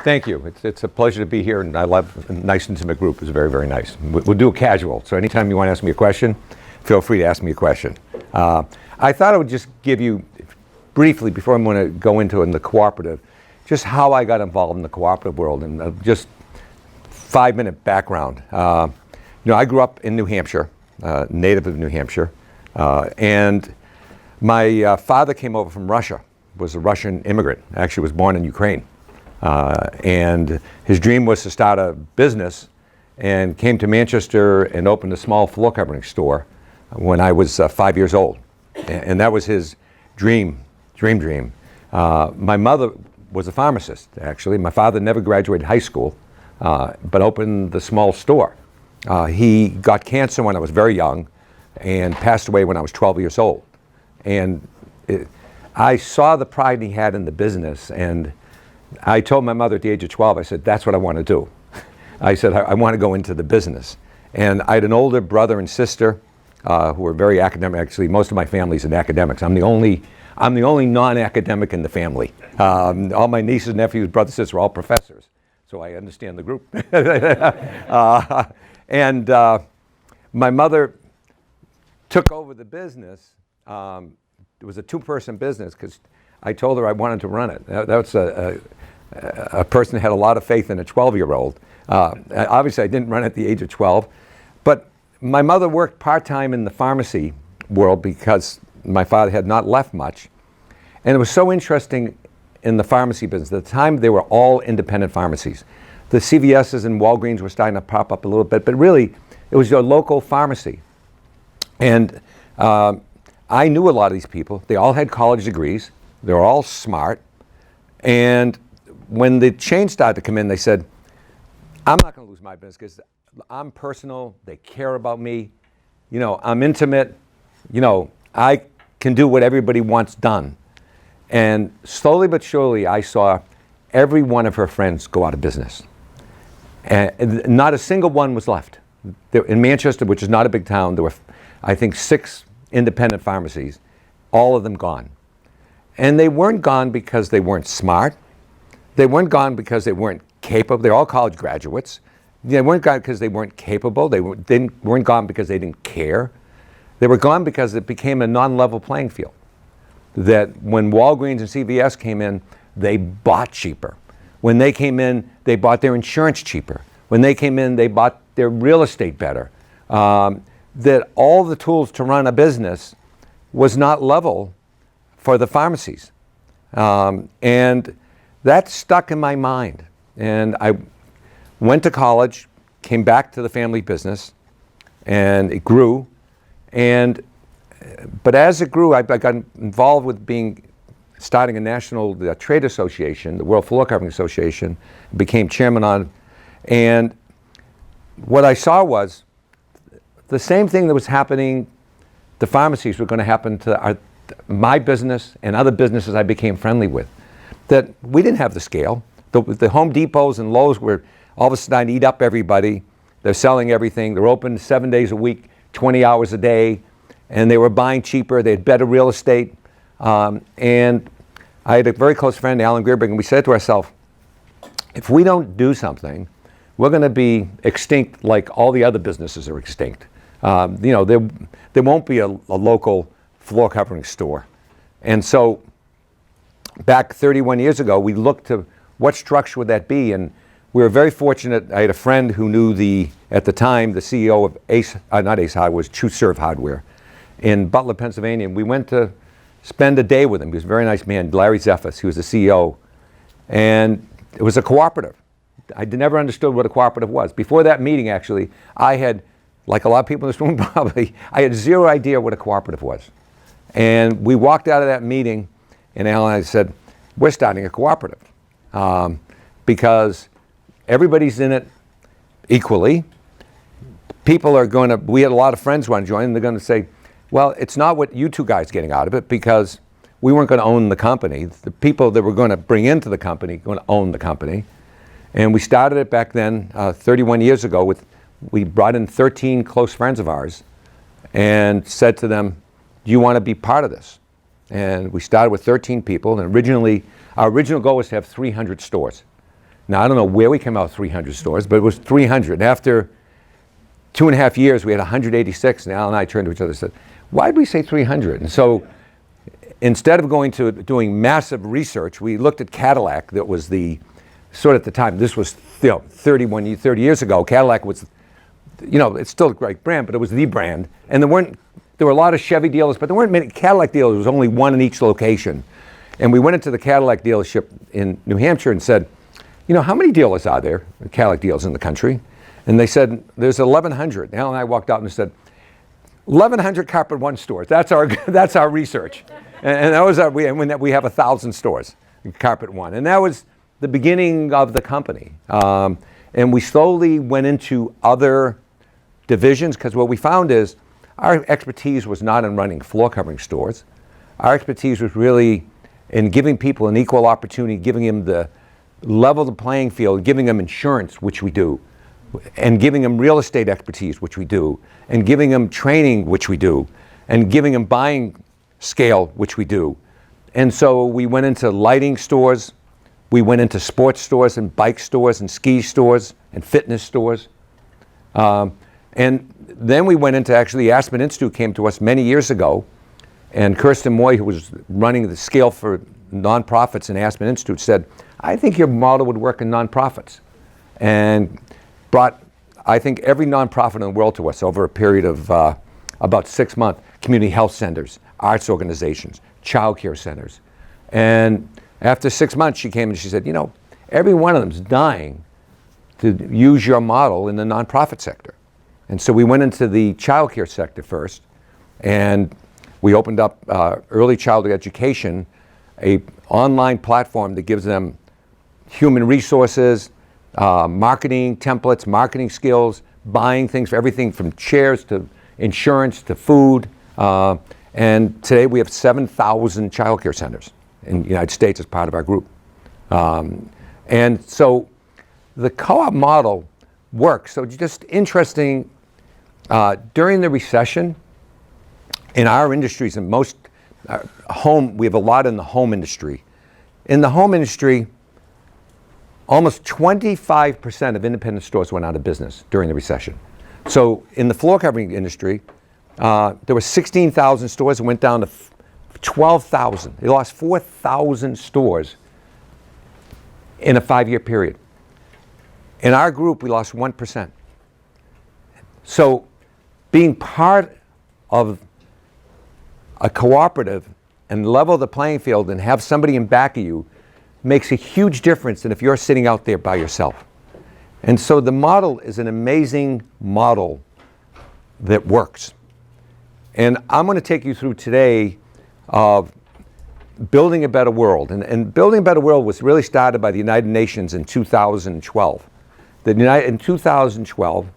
Thank you. It's a pleasure to be here, and I love a nice, intimate group. It's very, very nice. We'll do a casual, so anytime you want to ask me a question, feel free to ask me a question. I thought I would just give you, briefly, before I'm going to go into in the cooperative, just how I got involved in the cooperative world, and just 5-minute background. I grew up in New Hampshire, native of New Hampshire, and my father came over from Russia, was a Russian immigrant, actually was born in Ukraine. And his dream was to start a business, and came to Manchester and opened a small floor covering store when I was 5 years old. And that was his dream. My mother was a pharmacist, actually. My father never graduated high school, but opened the small store. He got cancer when I was very young and passed away when I was 12 years old. And I saw the pride he had in the business, and I told my mother at the age of 12, I said, that's what I want to do. I said, I want to go into the business. And I had an older brother and sister who were very academic. Actually, most of my family's in academics. I'm the only non-academic in the family. All my nieces, nephews, brothers, sisters were all professors. So I understand the group. And my mother took over the business. It was a 2-person business because I told her I wanted to run it. That was a person who had a lot of faith in a 12-year-old. Obviously, I didn't run at the age of 12, but my mother worked part-time in the pharmacy world because my father had not left much. And it was so interesting in the pharmacy business. At the time, they were all independent pharmacies. The CVS's and Walgreens were starting to pop up a little bit, but really, it was your local pharmacy. And I knew a lot of these people. They all had college degrees. They were all smart. And when the change started to come in, they said, I'm not going to lose my business because I'm personal. They care about me. I'm intimate. I can do what everybody wants done. And slowly but surely, I saw every one of her friends go out of business. And not a single one was left. In Manchester, which is not a big town, there were, I think, 6 independent pharmacies, all of them gone. And they weren't gone because they weren't smart. They weren't gone because they weren't capable. They're all college graduates. They weren't gone because they weren't capable. They weren't gone because they didn't care. They were gone because it became a non-level playing field. That when Walgreens and CVS came in, they bought cheaper. When they came in, they bought their insurance cheaper. When they came in, they bought their real estate better. That all the tools to run a business was not level for the pharmacies. And that stuck in my mind. And I went to college, came back to the family business, and it grew. But as it grew, I got involved with starting a national trade association, the World Floor Covering Association, became chairman on. And what I saw was the same thing that was happening, the pharmacies were going to happen to my business and other businesses I became friendly with. That we didn't have the scale. The Home Depots and Lowe's were all of a sudden eat up everybody. They're selling everything. They're open 7 days a week, 20 hours a day, and they were buying cheaper. They had better real estate. And I had a very close friend, Alan Gearberg, and we said to ourselves, if we don't do something, we're going to be extinct like all the other businesses are extinct. There won't be a local floor covering store. And so back 31 years ago, we looked to what structure would that be, and we were very fortunate. I had a friend who knew at the time, the CEO of not Ace Hardware, was True Serve Hardware in Butler, Pennsylvania. And we went to spend a day with him. He was a very nice man, Larry Zeffis. He was the CEO. And it was a cooperative. I never understood what a cooperative was. Before that meeting, actually, I had, like a lot of people in this room probably, I had zero idea what a cooperative was. And we walked out of that meeting, and Alan and I said, we're starting a cooperative. Because everybody's in it equally. People are going to, we had a lot of friends who want to join, and they're going to say, well, it's not what you two guys getting out of it, because we weren't going to own the company. The people that were going to bring into the company going to own the company. And we started it back then, 31 years ago. We brought in 13 close friends of ours and said to them, do you want to be part of this? And we started with 13 people. And our original goal was to have 300 stores. Now, I don't know where we came out with 300 stores, but it was 300. And after 2.5 years, we had 186, and Al and I turned to each other and said, why did we say 300? And so instead of going to doing massive research, we looked at Cadillac. That was the, sort of at the time, this was 30 years ago, Cadillac was, it's still a great brand, but it was the brand. And there were a lot of Chevy dealers, but there weren't many Cadillac dealers. There was only one in each location. And we went into the Cadillac dealership in New Hampshire and said, how many dealers are there, Cadillac dealers in the country? And they said, there's 1,100. Al and I walked out and said, 1,100 Carpet One stores. That's our research. And that was we have 1,000 stores, Carpet One. And that was the beginning of the company. And we slowly went into other divisions, because what we found is our expertise was not in running floor covering stores. Our expertise was really in giving people an equal opportunity, giving them the level the playing field, giving them insurance, which we do, and giving them real estate expertise, which we do, and giving them training, which we do, and giving them buying scale, which we do. And so we went into lighting stores, we went into sports stores and bike stores and ski stores and fitness stores. And then we went into, actually, the Aspen Institute came to us many years ago, and Kirsten Moy, who was running the scale for nonprofits in Aspen Institute, said, I think your model would work in nonprofits. And brought, I think, every nonprofit in the world to us over a period of about 6 months. Community health centers, arts organizations, child care centers. And after 6 months, she came and she said, every one of them is dying to use your model in the nonprofit sector. And so we went into the child care sector first, and we opened up early childhood education, a online platform that gives them human resources, marketing templates, marketing skills, buying things, for everything from chairs to insurance to food. And today we have 7,000 child care centers in the United States as part of our group. And so the co-op model works. So just interesting, during the recession, in our industries, and most we have a lot in the home industry. In the home industry, almost 25% of independent stores went out of business during the recession. So in the floor covering industry, there were 16,000 stores that went down to 12,000. They lost 4,000 stores in a 5-year period. In our group, we lost 1%. So being part of a cooperative and level the playing field and have somebody in back of you makes a huge difference than if you're sitting out there by yourself. And so the model is an amazing model that works. And I'm going to take you through today of building a better world. And building a better world was really started by the United Nations in 2012. In 2012,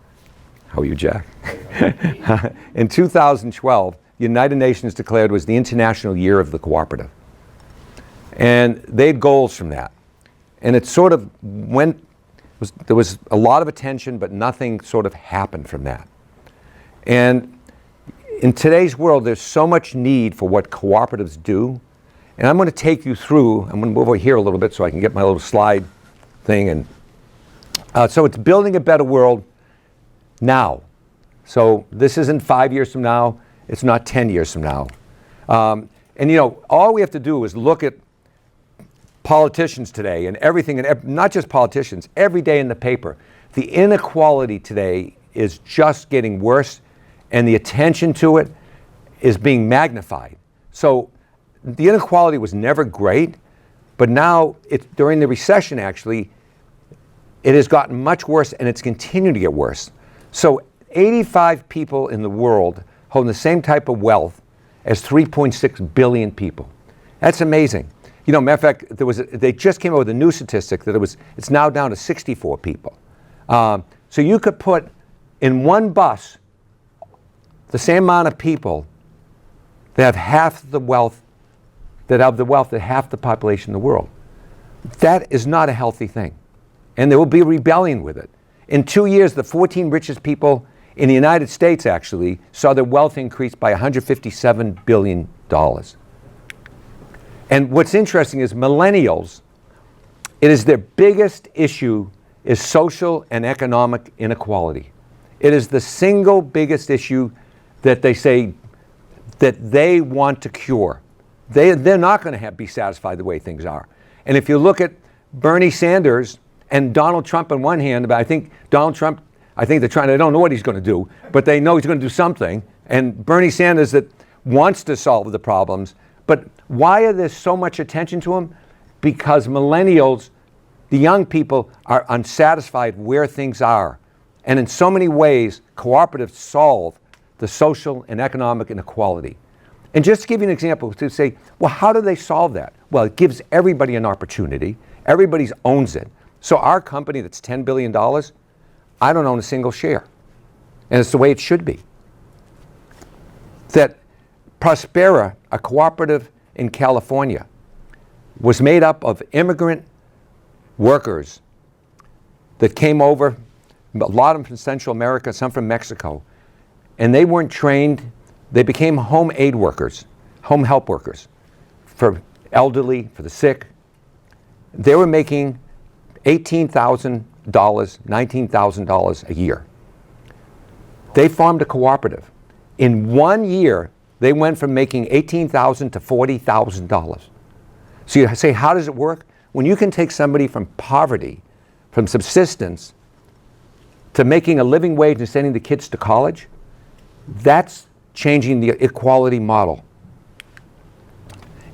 how are you, Jack? In 2012, the United Nations declared it was the International Year of the Cooperative. And they had goals from that. And it sort of there was a lot of attention, but nothing sort of happened from that. And in today's world, there's so much need for what cooperatives do. And I'm going to take you through, I'm going to move over here a little bit so I can get my little slide thing. And so it's building a better world now. So this isn't 5 years from now. It's not 10 years from now. And all we have to do is look at politicians today and everything, and not just politicians, every day in the paper. The inequality today is just getting worse, and the attention to it is being magnified. So the inequality was never great, but now during the recession, actually, it has gotten much worse, and it's continuing to get worse. So 85 people in the world holding the same type of wealth as 3.6 billion people. That's amazing. Matter of fact, they just came out with a new statistic that it's now down to 64 people. So you could put in one bus the same amount of people that have half the wealth, that half the population in the world. That is not a healthy thing. And there will be rebellion with it. In 2 years, the 14 richest people in the United States actually saw their wealth increase by $157 billion. And what's interesting is millennials It is their biggest issue is social and economic inequality. It is the single biggest issue that they say that they want to cure. They're not going to be satisfied the way things are. And if you look at Bernie Sanders and Donald Trump on one hand, but I think Donald Trump, they don't know what he's going to do, but they know he's going to do something. And Bernie Sanders that wants to solve the problems. But why is there so much attention to him? Because millennials, the young people, are unsatisfied where things are. And in so many ways, cooperatives solve the social and economic inequality. And just to give you an example, to say, well, how do they solve that? Well, it gives everybody an opportunity. Everybody owns it. So our company that's $10 billion, I don't own a single share. And it's the way it should be. That Prospera, a cooperative in California, was made up of immigrant workers that came over, a lot of them from Central America, some from Mexico, and they weren't trained. They became home aid workers, home help workers for elderly, for the sick. They were making $18,000, $19,000 a year. They formed a cooperative. In 1 year, they went from making $18,000 to $40,000. So you say, how does it work? When you can take somebody from poverty, from subsistence, to making a living wage and sending the kids to college, that's changing the equality model.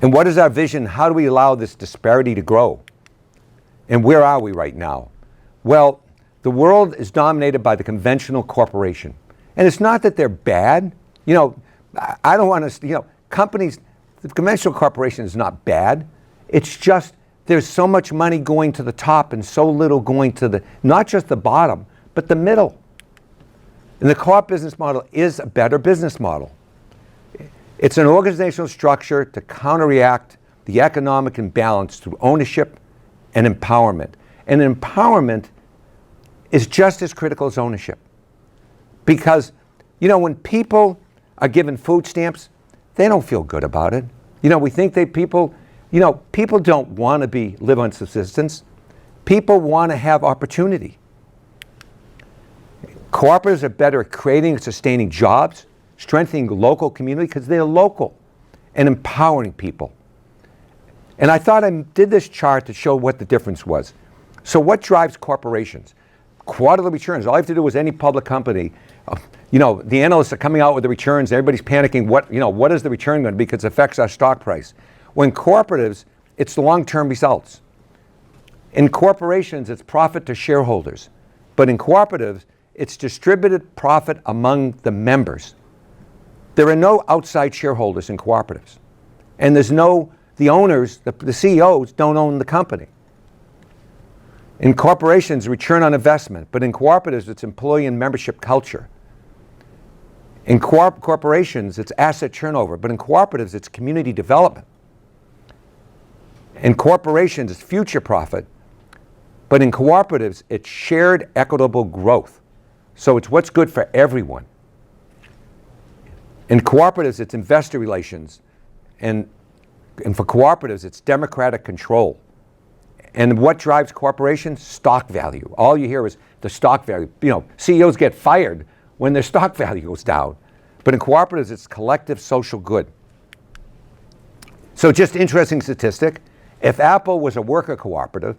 And what is our vision? How do we allow this disparity to grow? And where are we right now? Well, the world is dominated by the conventional corporation. And it's not that they're bad. You know, I don't want to, companies, the conventional corporation is not bad. It's just there's so much money going to the top and so little going to not just the bottom, but the middle. And the co-op business model is a better business model. It's an organizational structure to counteract the economic imbalance through ownership and empowerment. And empowerment is just as critical as ownership. Because, when people are given food stamps, they don't feel good about it. We think people don't want to live on subsistence. People want to have opportunity. Cooperatives are better at creating and sustaining jobs, strengthening local community because they're local, and empowering people. And I thought I did this chart to show what the difference was. So what drives corporations? Quarterly returns. All you have to do is any public company, the analysts are coming out with the returns, everybody's panicking, what is the return going to be because it affects our stock price. When cooperatives, it's the long-term results. In corporations, it's profit to shareholders. But in cooperatives, it's distributed profit among the members. There are no outside shareholders in cooperatives. And the owners, the CEOs don't own the company. In corporations, return on investment, but in cooperatives, it's employee and membership culture. In corporations, it's asset turnover, but in cooperatives, it's community development. In corporations, it's future profit, but in cooperatives, it's shared equitable growth. So it's what's good for everyone. In cooperatives, it's investor relations, and for cooperatives, it's democratic control. And what drives corporations? Stock value. All you hear is the stock value. CEOs get fired when their stock value goes down. But in cooperatives, it's collective social good. So just interesting statistic. If Apple was a worker cooperative,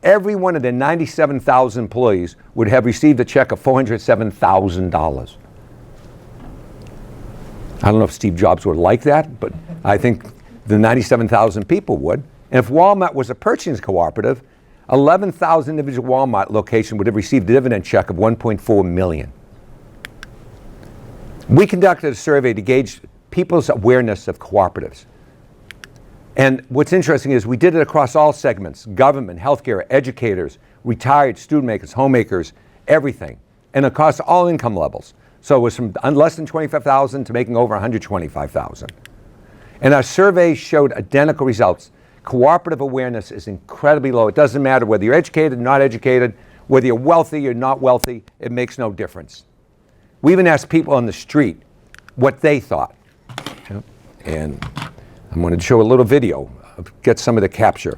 every one of their 97,000 employees would have received a check of $407,000. I don't know if Steve Jobs would like that, but I think the 97,000 people would. And if Walmart was a purchasing cooperative, 11,000 individual Walmart locations would have received a dividend check of $1.4 million. We conducted a survey to gauge people's awareness of cooperatives. And what's interesting is we did it across all segments: government, healthcare, educators, retired, student makers, homemakers, everything. And across all income levels. So it was from less than $25,000 to making over $125,000. And our survey showed identical results. Cooperative awareness is incredibly low. It doesn't matter whether you're educated or not educated, whether you're wealthy or not wealthy, it makes no difference. We even asked people on the street what they thought. And I'm going to show a little video, get some of the capture.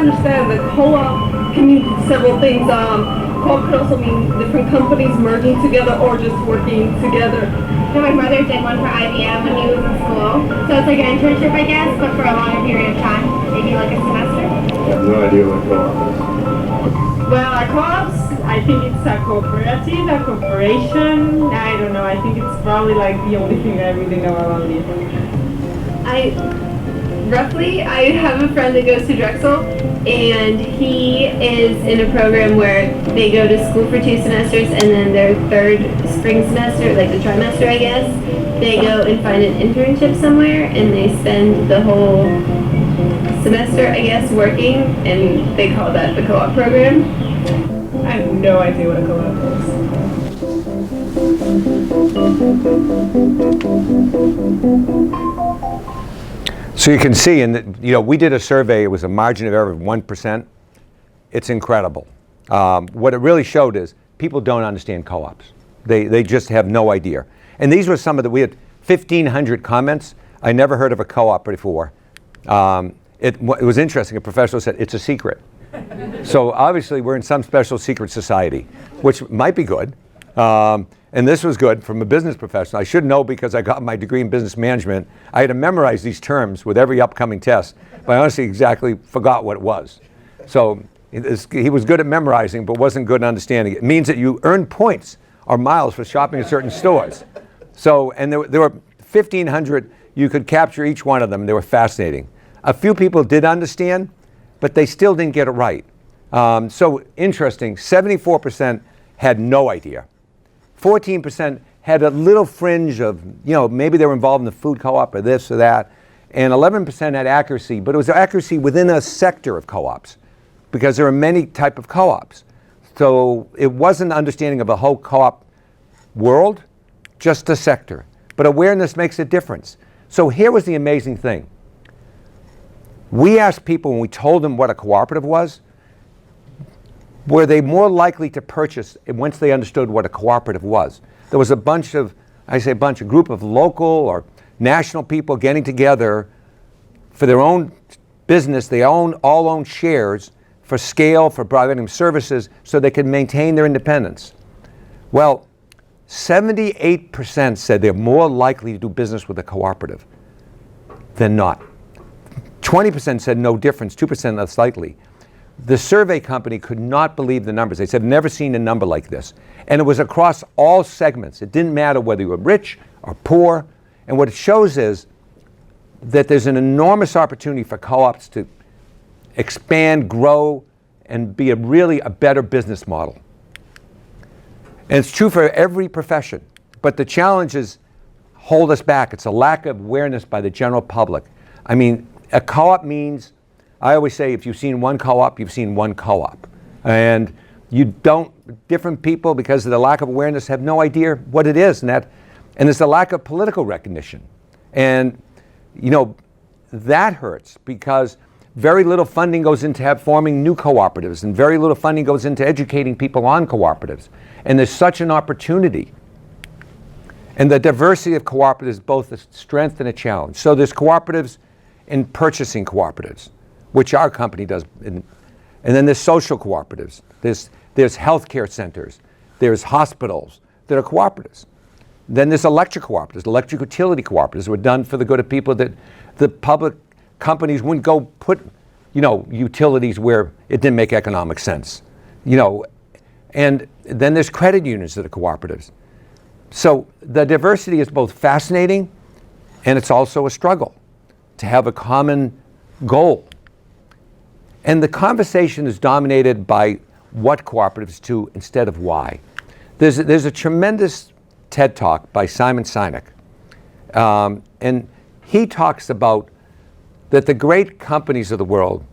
understand that co-op can mean several things. Co-op could also mean different companies merging together or just working together. So my brother did one for IBM when he was in school. So it's like an internship, I guess, but for a longer period of time, maybe like a semester. I have no idea what co-op is. Well, our co-ops, I think it's a cooperative, a corporation. I don't know. I think it's probably like the only thing I really know around it. I have a friend that goes to Drexel, and he is in a program where they go to school for 2 semesters, and then their third spring semester, like the trimester, I guess, they go and find an internship somewhere, and they spend the whole semester, I guess, working, and they call that the co-op program. I have no idea what a co-op is. So you can see, and we did a survey. It was a margin of error of 1%. It's incredible. What it really showed is people don't understand co-ops. They just have no idea. And these were some of we had 1,500 comments. I never heard of a co-op before. It was interesting. A professional said it's a secret. So obviously we're in some special secret society, which might be good. And this was good from a business professional. I should know because I got my degree in business management. I had to memorize these terms with every upcoming test, but I honestly exactly forgot what it was. So he was good at memorizing, but wasn't good at understanding. It means that you earn points or miles for shopping at certain stores. So, and there were 1,500. You could capture each one of them. They were fascinating. A few people did understand, but they still didn't get it right. So interesting, 74% had no idea. 14% had a little fringe of, maybe they were involved in the food co-op or this or that. And 11% had accuracy, but it was accuracy within a sector of co-ops because there are many type of co-ops. So it wasn't understanding of a whole co-op world, just a sector. But awareness makes a difference. So here was the amazing thing. We asked people when we told them what a cooperative was, were they more likely to purchase once they understood what a cooperative was? There was a group of local or national people getting together for their own business. They all own shares for scale, for providing services, so they could maintain their independence. Well, 78% said they're more likely to do business with a cooperative than not. 20% said no difference, 2% less likely. The survey company could not believe the numbers. They said, never seen a number like this. And it was across all segments. It didn't matter whether you were rich or poor. And what it shows is that there's an enormous opportunity for co-ops to expand, grow, and be really a better business model. And it's true for every profession. But the challenges hold us back. It's a lack of awareness by the general public. I mean, a co-op means, I always say, if you've seen one co-op, you've seen one co-op. And different people, because of the lack of awareness, have no idea what it is. And there's a lack of political recognition. And, that hurts because very little funding goes into forming new cooperatives, and very little funding goes into educating people on cooperatives. And there's such an opportunity. And the diversity of cooperatives is both a strength and a challenge. So there's cooperatives in purchasing cooperatives, which our company does. And then there's social cooperatives. There's healthcare centers. There's hospitals that are cooperatives. Then there's electric cooperatives, electric utility cooperatives were done for the good of people that the public companies wouldn't go put, utilities where it didn't make economic sense. And then there's credit unions that are cooperatives. So the diversity is both fascinating and it's also a struggle to have a common goal. And the conversation is dominated by what cooperatives do instead of why. There's a tremendous TED Talk by Simon Sinek. And he talks about that the great companies of the world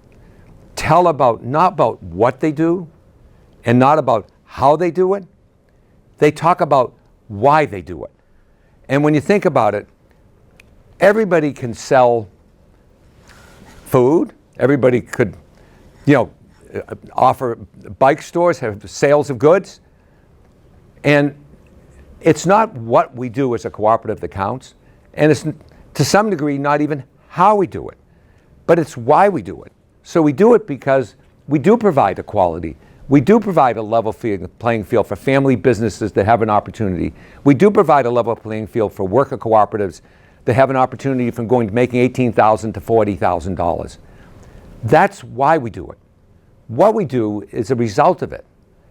tell not about what they do and not about how they do it. They talk about why they do it. And when you think about it, everybody can sell food. Everybody could, offer bike stores, have sales of goods. And it's not what we do as a cooperative that counts. And it's, to some degree, not even how we do it. But it's why we do it. So we do it because we do provide equality. We do provide a level playing field for family businesses that have an opportunity. We do provide a level playing field for worker cooperatives that have an opportunity from going to making $18,000 to $40,000. That's why we do it. What we do is a result of it.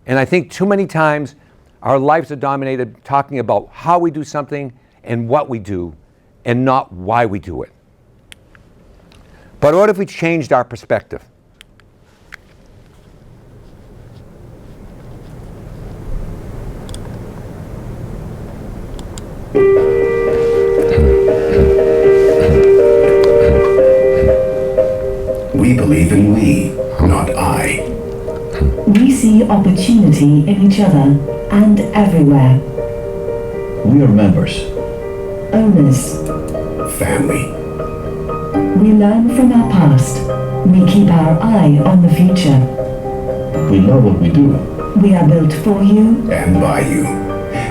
And I think too many times our lives are dominated talking about how we do something and what we do and not why we do it. But what if we changed our perspective? We believe in we, not I. We see opportunity in each other and everywhere. We are members. Owners. Family. We learn from our past. We keep our eye on the future. We love what we do. We are built for you. And by you.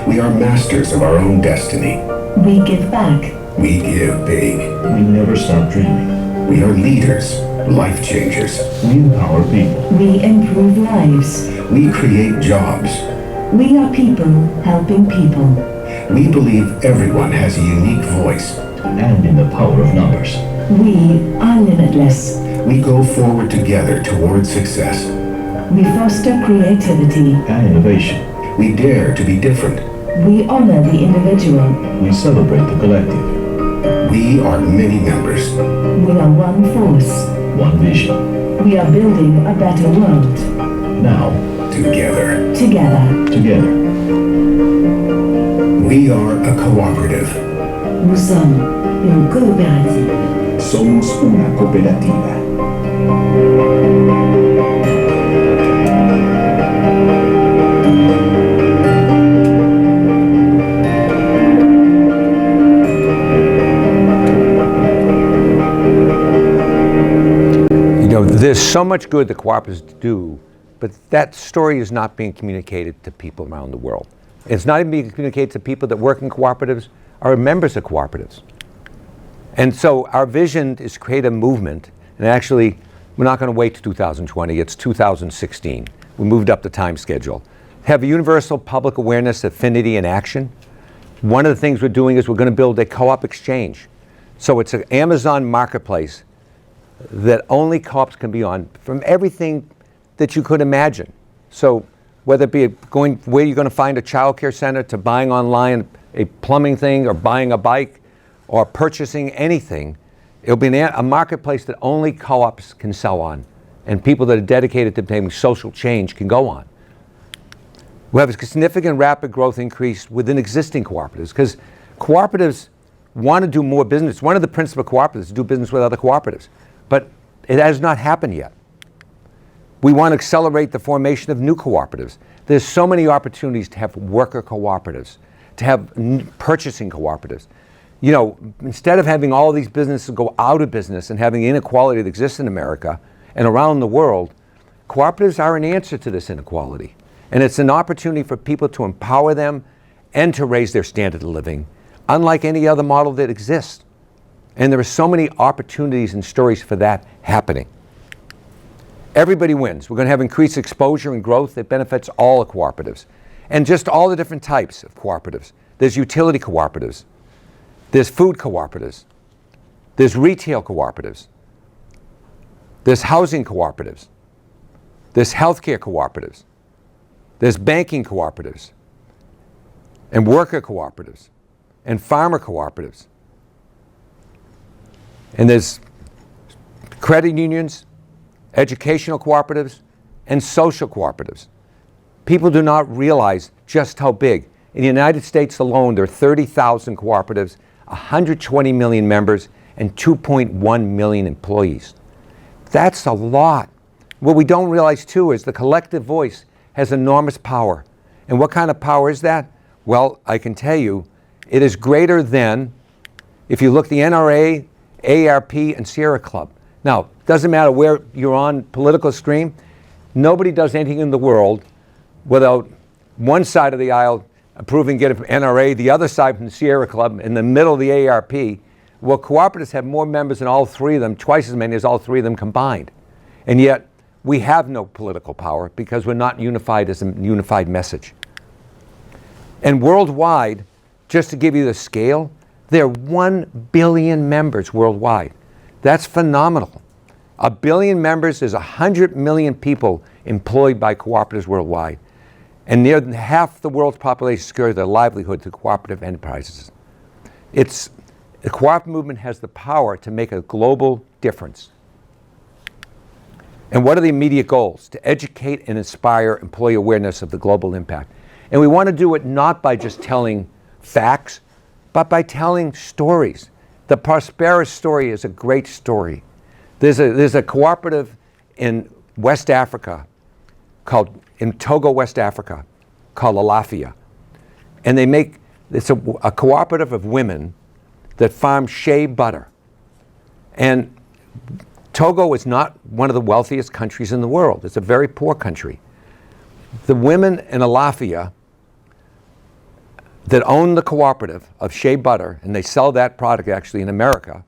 We are masters of our own destiny. We give back. We give big. We never stop dreaming. We are leaders, life changers. We empower people. We improve lives. We create jobs. We are people helping people. We believe everyone has a unique voice. And in the power of numbers. We are limitless. We go forward together toward success. We foster creativity. And innovation. We dare to be different. We honor the individual. We celebrate the collective. We are many members. We are one force. One vision. We are building a better world. Now. Together. Together. Together. We are a cooperative. Nous sommes une coopérative. Somos una cooperativa. There's so much good that cooperatives do, but that story is not being communicated to people around the world. It's not even being communicated to people that work in cooperatives or are members of cooperatives. And so our vision is to create a movement, and actually, we're not going to wait to 2020, it's 2016. We moved up the time schedule. Have a universal public awareness, affinity, and action. One of the things we're doing is we're going to build a co-op exchange. So it's an Amazon marketplace that only co-ops can be on from everything that you could imagine. So whether it be going where you're going to find a child care center to buying online a plumbing thing or buying a bike or purchasing anything, it'll be a marketplace that only co-ops can sell on and people that are dedicated to making social change can go on. We have a significant rapid growth increase within existing cooperatives because cooperatives want to do more business. One of the principal cooperatives is to do business with other cooperatives. But it has not happened yet. We want to accelerate the formation of new cooperatives. There's so many opportunities to have worker cooperatives, to have purchasing cooperatives. You know, instead of having all these businesses go out of business and having inequality that exists in America and around the world, cooperatives are an answer to this inequality. And it's an opportunity for people to empower them and to raise their standard of living, unlike any other model that exists. And there are so many opportunities and stories for that happening. Everybody wins. We're going to have increased exposure and growth that benefits all the cooperatives. And just all the different types of cooperatives. There's utility cooperatives. There's food cooperatives. There's retail cooperatives. There's housing cooperatives. There's healthcare cooperatives. There's banking cooperatives. And worker cooperatives. And farmer cooperatives. And there's credit unions, educational cooperatives, and social cooperatives. People do not realize just how big. In the United States alone, there are 30,000 cooperatives, 120 million members, and 2.1 million employees. That's a lot. What we don't realize too is the collective voice has enormous power. And what kind of power is that? Well, I can tell you, it is greater than, if you look at the NRA, ARP, and Sierra Club. Now, doesn't matter where you're on political stream, nobody does anything in the world without one side of the aisle approving getting from NRA, the other side from the Sierra Club, in the middle of the ARP. Well, cooperatives have more members than all three of them, twice as many as all three of them combined. And yet, we have no political power because we're not unified as a unified message. And worldwide, just to give you the scale, there are 1 billion members worldwide. That's phenomenal. 1 billion members is 100 million people employed by cooperatives worldwide. And near half the world's population secures their livelihood through cooperative enterprises. The cooperative movement has the power to make a global difference. And what are the immediate goals? To educate and inspire employee awareness of the global impact. And we want to do it not by just telling facts, but by telling stories. The Prosperous story is a great story. There's a cooperative in West Africa in Togo, West Africa, called Alafia. And it's a cooperative of women that farm shea butter. And Togo is not one of the wealthiest countries in the world. It's a very poor country. The women in Alafia that own the cooperative of shea butter, and they sell that product actually in America,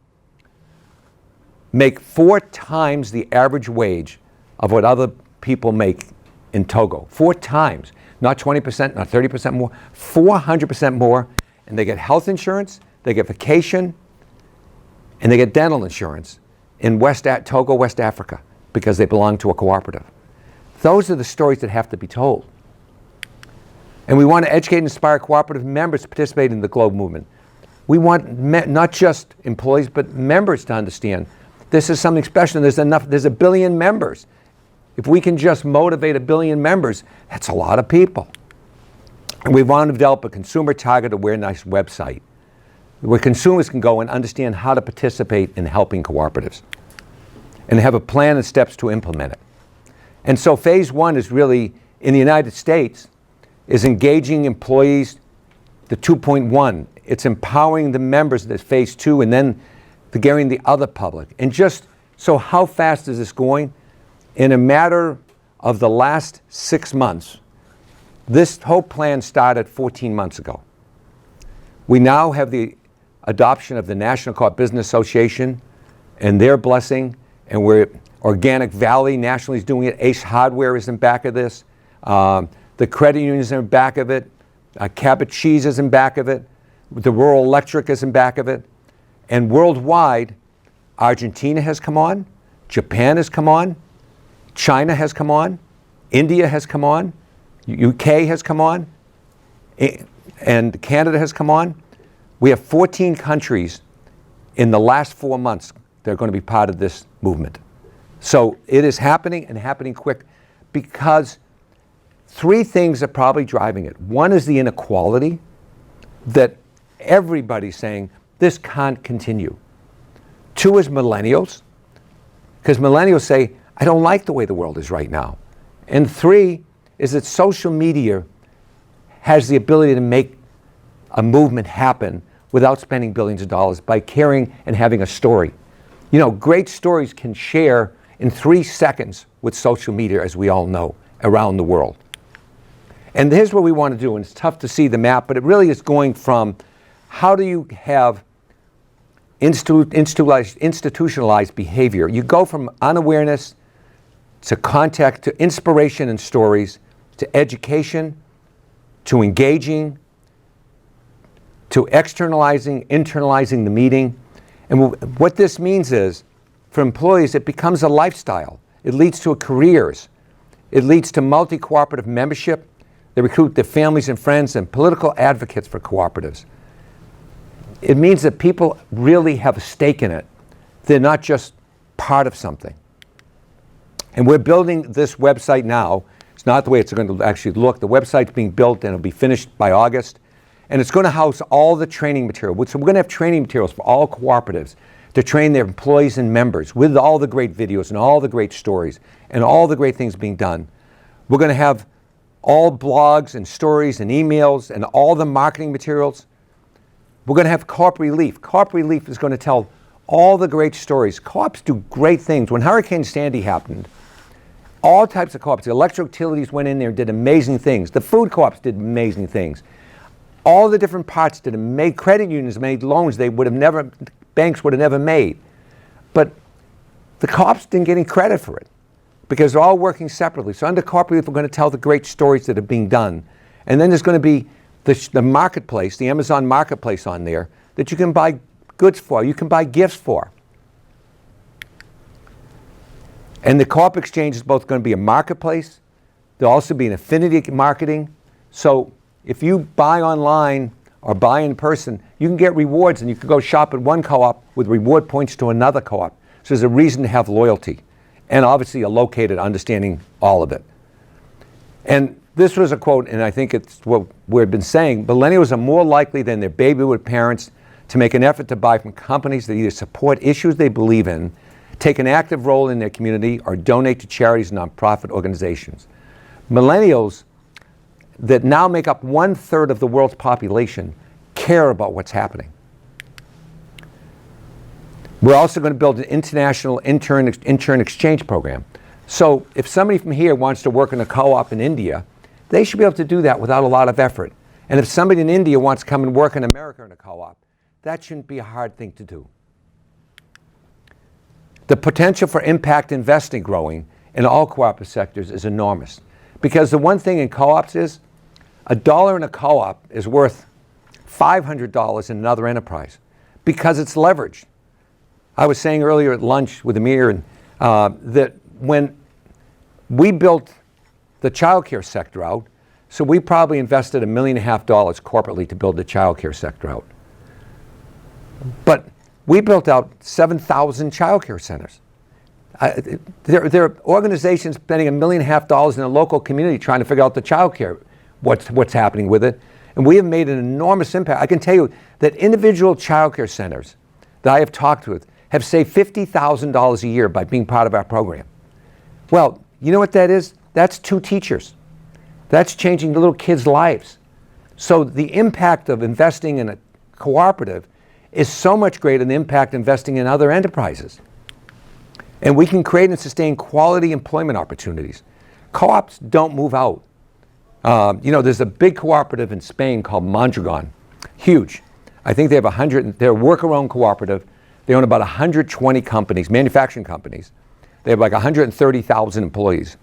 make 4 times the average wage of what other people make in Togo. 4 times. Not 20%, not 30% more, 400% more. And they get health insurance, they get vacation, and they get dental insurance in Togo, West Africa, because they belong to a cooperative. Those are the stories that have to be told. And we want to educate and inspire cooperative members to participate in the global movement. We want not just employees, but members to understand this is something special. There's 1 billion members. If we can just motivate 1 billion members, that's a lot of people. And we want to develop a consumer target awareness website where consumers can go and understand how to participate in helping cooperatives and have a plan and steps to implement it. And so phase 1 is really, in the United States, is engaging employees, the 2.1. It's empowering the members, that's phase 2, and then getting the other public. And just, so how fast is this going? In a matter of the last 6 months, this whole plan started 14 months ago. We now have the adoption of the National Co-op Business Association and their blessing, and Organic Valley nationally is doing it. Ace Hardware is in back of this. The credit unions are in back of it. Cabot Cheese is in back of it. The Rural Electric is in back of it. And worldwide, Argentina has come on, Japan has come on, China has come on, India has come on, UK has come on, and Canada has come on. We have 14 countries in the last 4 months that are going to be part of this movement. So it is happening, and happening quick, because 3 things are probably driving it. One is the inequality, that everybody's saying this can't continue. 2 is millennials, because millennials say, I don't like the way the world is right now. And 3 is that social media has the ability to make a movement happen without spending billions of dollars, by caring and having a story. You know, great stories can share in 3 seconds with social media, as we all know, around the world. And here's what we want to do, and it's tough to see the map, but it really is going from how do you have institutionalized behavior. You go from unawareness to contact, to inspiration and stories, to education, to engaging, to externalizing, internalizing the meeting. And what this means is, for employees, it becomes a lifestyle. It leads to careers. It leads to multi-cooperative membership. They recruit their families and friends and political advocates for cooperatives. It means that people really have a stake in it. They're not just part of something. And we're building this website now. It's not the way it's going to actually look. The website's being built and it'll be finished by August. And it's going to house all the training material. So we're going to have training materials for all cooperatives to train their employees and members with all the great videos and all the great stories and all the great things being done. We're going to have all blogs and stories and emails and all the marketing materials. We're going to have Co-op Relief. Co-op Relief is going to tell all the great stories. Co-ops do great things. When Hurricane Sandy happened, all types of co-ops, the electric utilities went in there and did amazing things. The food co-ops did amazing things. All the different parts did amazing. Credit unions made loans banks would have never made. But the co-ops didn't get any credit for it. because they're all working separately. So under cooperative, we're going to tell the great stories that are being done. And then there's going to be the marketplace, the Amazon marketplace on there that you can buy goods for, you can buy gifts for. And the Co-op Exchange is both going to be a marketplace, there'll also be an affinity marketing. So if you buy online or buy in person, you can get rewards and you can go shop at one co-op with reward points to another co-op. So there's a reason to have loyalty and obviously a located understanding all of it. And this was a quote, and I think it's what we've been saying, millennials are more likely than their baby-boom parents to make an effort to buy from companies that either support issues they believe in, take an active role in their community, or donate to charities and nonprofit organizations. Millennials that now make up 1/3 of the world's population care about what's happening. We're also going to build an international intern exchange program. So if somebody from here wants to work in a co-op in India, they should be able to do that without a lot of effort. And if somebody in India wants to come and work in America in a co-op, that shouldn't be a hard thing to do. The potential for impact investing growing in all cooperative sectors is enormous. Because the one thing in co-ops is, $1 in a co-op is worth $500 in another enterprise because it's leveraged. I was saying earlier at lunch with Amir that when we built the childcare sector out, so we probably invested $1.5 million corporately to build the childcare sector out. But we built out 7,000 childcare centers. There are organizations spending $1.5 million in a local community trying to figure out the childcare, what's happening with it. And we have made an enormous impact. I can tell you that individual childcare centers that I have talked with have saved $50,000 a year by being part of our program. Well, you know what that is? That's 2 teachers. That's changing the little kids' lives. So the impact of investing in a cooperative is so much greater than the impact investing in other enterprises. And we can create and sustain quality employment opportunities. Co-ops don't move out. There's a big cooperative in Spain called Mondragon, huge. I think they have 100, they're a worker-owned cooperative. They own about 120 companies, manufacturing companies. They have like 130,000 employees.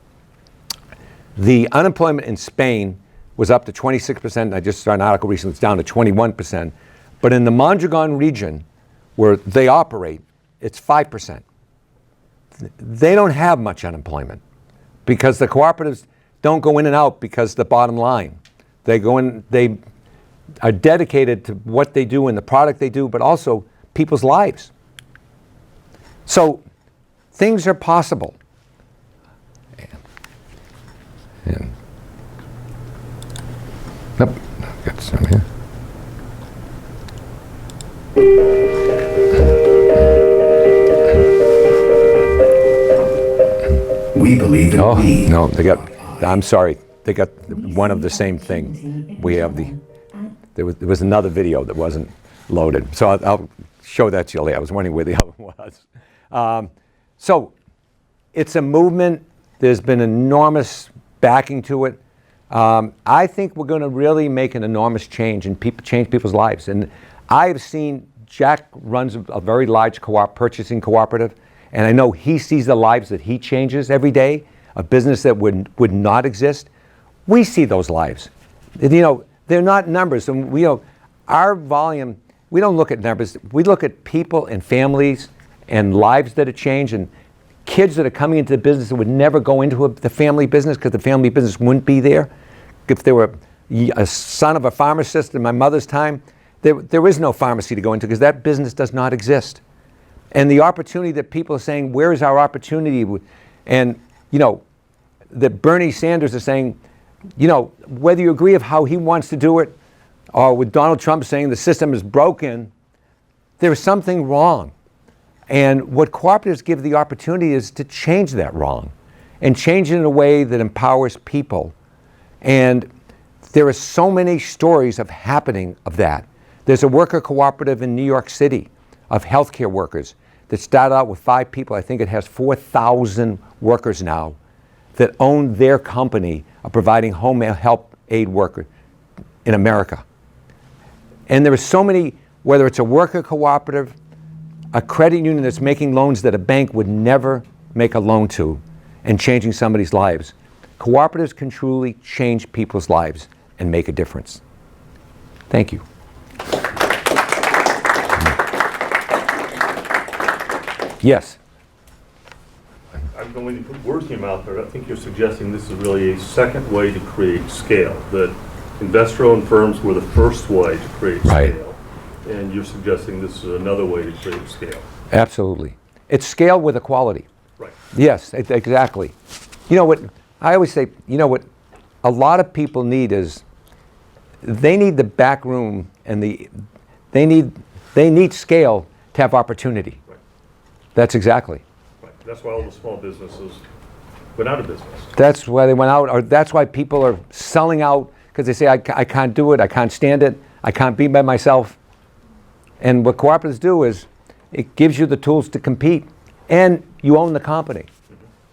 The unemployment in Spain was up to 26%. I just saw an article recently, it's down to 21%. But in the Mondragon region, where they operate, it's 5%. They don't have much unemployment because the cooperatives don't go in and out because the bottom line. They go in, they are dedicated to what they do and the product they do, but also people's lives. So things are possible. Nope, I've got some here. We believe in we. No, I'm sorry, they got one of the same thing. We have there was another video that wasn't loaded. So I'll show that to you later. I was wondering where the other one was. So it's a movement. There's been enormous backing to it. I think we're going to really make an enormous change and change people's lives. And I've seen Jack runs a very large purchasing cooperative, and I know he sees the lives that he changes every day, a business that would not exist. We see those lives. They're not numbers. And our volume, we don't look at numbers. We look at people and families and lives that have changed and kids that are coming into the business that would never go into the family business because the family business wouldn't be there. If they were a son of a pharmacist in my mother's time, there is no pharmacy to go into because that business does not exist. And the opportunity that people are saying, where is our opportunity? And, that Bernie Sanders is saying, whether you agree of how he wants to do it or with Donald Trump saying the system is broken, there's something wrong. And what cooperatives give the opportunity is to change that wrong and change it in a way that empowers people. And there are so many stories of happening of that. There's a worker cooperative in New York City of healthcare workers that started out with 5 people. I think it has 4,000 workers now that own their company of providing home help aid worker in America. And there are so many, whether it's a worker cooperative, a credit union that's making loans that a bank would never make a loan to, and changing somebody's lives. Cooperatives can truly change people's lives and make a difference. Thank you. Yes. I'm going to put words in your mouth, but I think you're suggesting this is really a second way to create scale, that investor-owned firms were the first way to create Right. scale, and you're suggesting this is another way to create scale. Absolutely. It's scale with equality. Right. Yes, exactly. You know what, I always say, you know what a lot of people need is, they need the back room and they need scale to have opportunity. Right. That's exactly. Right. That's why all the small businesses went out of business. That's why they went out, or that's why people are selling out, because they say, I can't do it, I can't stand it, I can't be by myself. And what cooperatives do is, it gives you the tools to compete, and you own the company.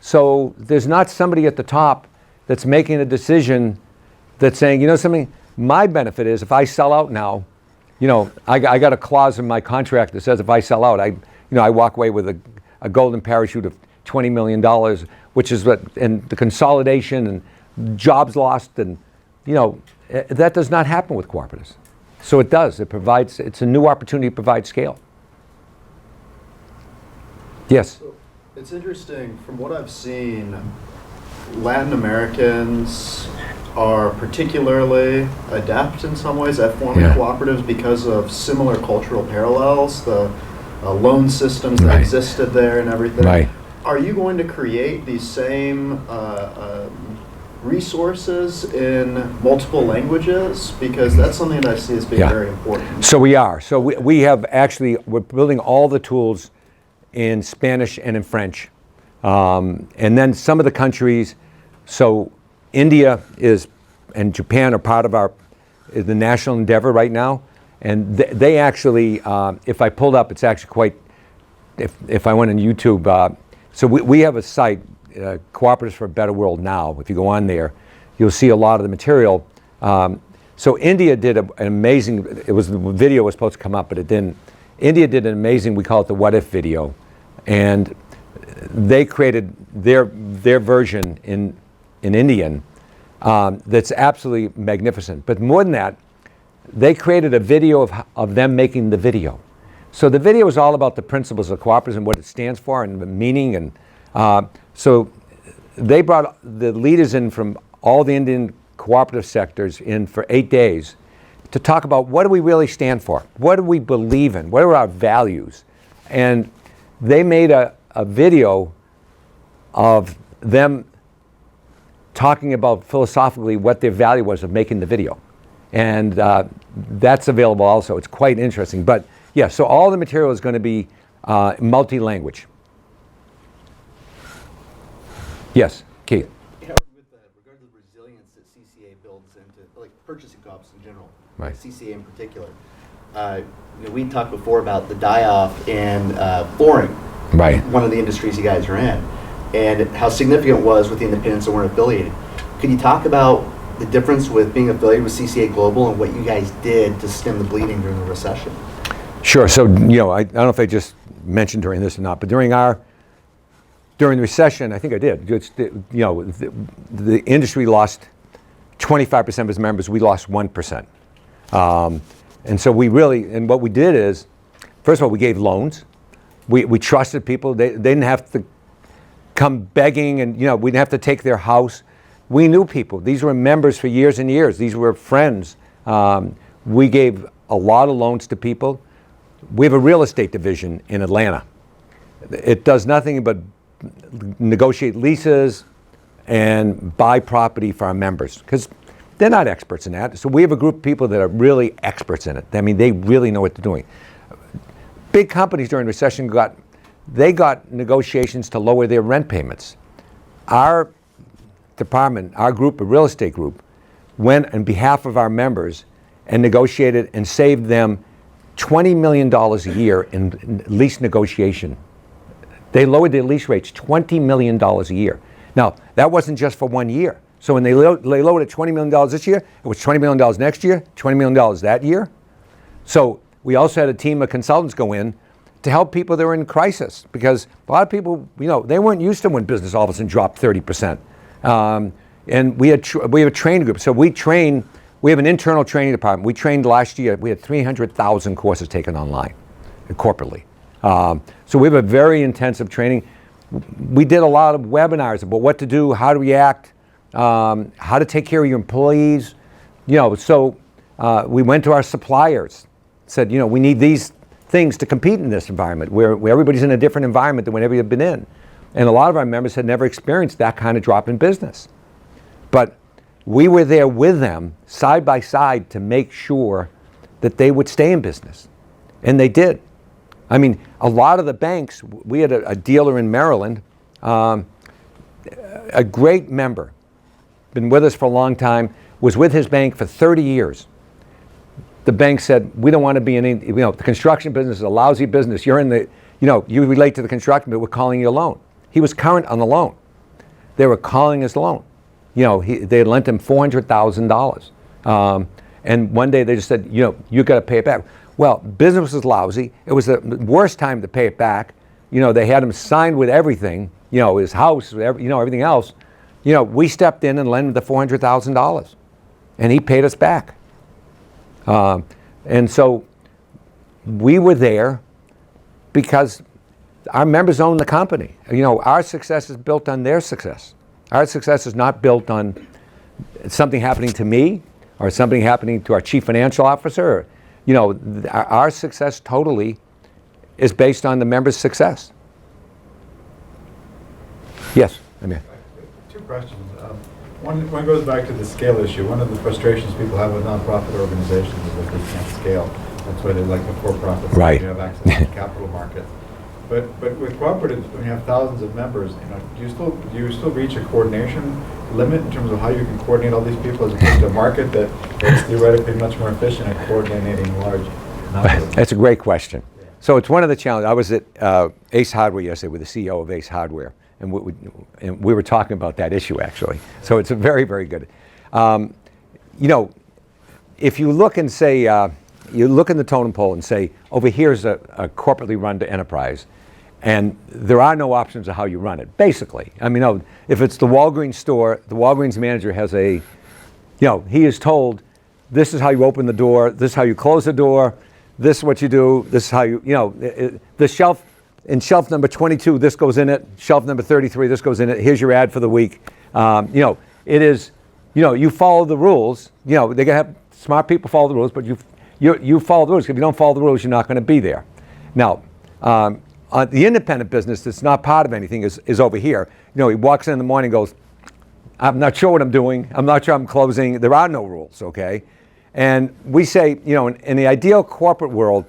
So there's not somebody at the top that's making a decision that's saying, you know something, my benefit is if I sell out now, you know, I got a clause in my contract that says if I sell out, I walk away with a golden parachute of $20 million, which is what, and the consolidation and jobs lost, and you know, that does not happen with cooperatives. So it does, it's a new opportunity to provide scale. Yes? It's interesting, from what I've seen, Latin Americans are particularly adept in some ways at forming cooperatives because of similar cultural parallels, the loan systems that existed there and everything. Right. Are you going to create these same resources in multiple languages? Because that's something that I see as being very important. So we are. So we have actually, we're building all the tools in Spanish and in French. And then some of the countries, so India and Japan are part of the national endeavor right now. And they actually, if I pulled up, it's actually quite, if I went on YouTube, so we have a site, Cooperatives for a Better World Now. If you go on there, you'll see a lot of the material. So India did an amazing, the video was supposed to come up, but it didn't. India did an amazing, we call it the What If video. And they created their version in Indian that's absolutely magnificent. But more than that, they created a video of them making the video. So the video is all about the principles of cooperatives and what it stands for and the meaning. And so they brought the leaders in from all the Indian cooperative sectors in for 8 days to talk about what do we really stand for? What do we believe in? What are our values? And they made a video of them talking about philosophically what their value was of making the video. And that's available also. It's quite interesting. But yeah, so all the material is going to be multi-language. Yes, Keith. You know, with regard to the resilience that CCA builds into, like purchasing co-ops in general, Right. CCA in particular, we talked before about the die-off in flooring, Right. one of the industries you guys are in, and how significant it was with the independents that weren't affiliated. Could you talk about the difference with being affiliated with CCA Global and what you guys did to stem the bleeding during the recession? Sure. So, you know, I don't know if I just mentioned during this or not, but during the recession, I think I did. You know, the industry lost 25% of its members. We lost 1%. And so and what we did is, first of all, we gave loans. We trusted people. They didn't have to come begging, and you know, we didn't have to take their house. We knew people. These were members for years and years. These were friends. We gave a lot of loans to people. We have a real estate division in Atlanta. It does nothing but negotiate leases and buy property for our members, because they're not experts in that. So we have a group of people that are really experts in it. I mean, they really know what they're doing. Big companies during the recession got negotiations to lower their rent payments. Our department, our group, a real estate group, went on behalf of our members and negotiated and saved them $20 million a year in lease negotiation. They lowered their lease rates $20 million a year. Now, that wasn't just for 1 year. So when they lowered it $20 million this year, it was $20 million next year, $20 million that year. So we also had a team of consultants go in to help people that were in crisis, because a lot of people, they weren't used to when business all of a sudden dropped 30%. And we have a training group. So we have an internal training department. We trained last year, we had 300,000 courses taken online, corporately. So we have a very intensive training. We did a lot of webinars about what to do, how to react, how to take care of your employees. So we went to our suppliers, said, we need these things to compete in this environment where everybody's in a different environment than whenever you've been in. And a lot of our members had never experienced that kind of drop in business. But we were there with them side by side to make sure that they would stay in business. And they did. I mean, a lot of the banks, we had a dealer in Maryland, a great member, been with us for a long time, was with his bank for 30 years. The bank said, we don't want to be in any, the construction business is a lousy business. You're in the, you relate to the construction, but we're calling you a loan. He was current on the loan. They were calling his loan. They had lent him $400,000. And one day they just said, you got to pay it back. Well, business was lousy. It was the worst time to pay it back. They had him signed with everything, his house, everything else. We stepped in and lent him the $400,000, and he paid us back. And so we were there because our members own the company. Our success is built on their success. Our success is not built on something happening to me or something happening to our chief financial officer. Our success totally is based on the members' success. Yes, Amir. Two questions. One goes back to the scale issue. One of the frustrations people have with nonprofit organizations is that they can't scale. That's why they like the for-profits. Right. You have access to capital markets. But with cooperatives, when you have thousands of members, do you still reach a coordination limit in terms of how you can coordinate all these people as opposed to a market that is theoretically much more efficient at coordinating large numbers? That's a great question. So it's one of the challenges. I was at Ace Hardware yesterday with the CEO of Ace Hardware, and we were talking about that issue actually. So it's a very, very good. If you look and say, you look in the totem pole and say, over here's a corporately run enterprise, and there are no options of how you run it, basically. I mean, if it's the Walgreens store, the Walgreens manager has he is told, this is how you open the door, this is how you close the door, this is what you do, this is how the shelf, in shelf number 22, this goes in it, shelf number 33, this goes in it, here's your ad for the week. It is, you follow the rules, they're going to have smart people follow the rules, but you follow the rules. If you don't follow the rules, you're not going to be there. Now, the independent business that's not part of anything is over here. He walks in the morning and goes, I'm not sure what I'm doing. I'm not sure I'm closing. There are no rules, okay? And we say, in the ideal corporate world,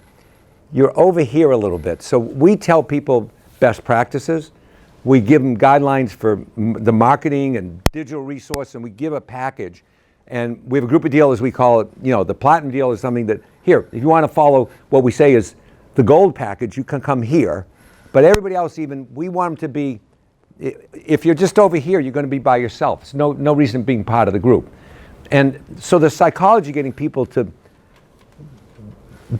you're over here a little bit. So we tell people best practices. We give them guidelines for the marketing and digital resource, and we give a package. And we have a group of dealers, we call it, the platinum deal is something that, here, if you want to follow what we say is the gold package, you can come here. But everybody else even, we want them to be, if you're just over here, you're going to be by yourself. There's no reason being part of the group. And so the psychology, getting people to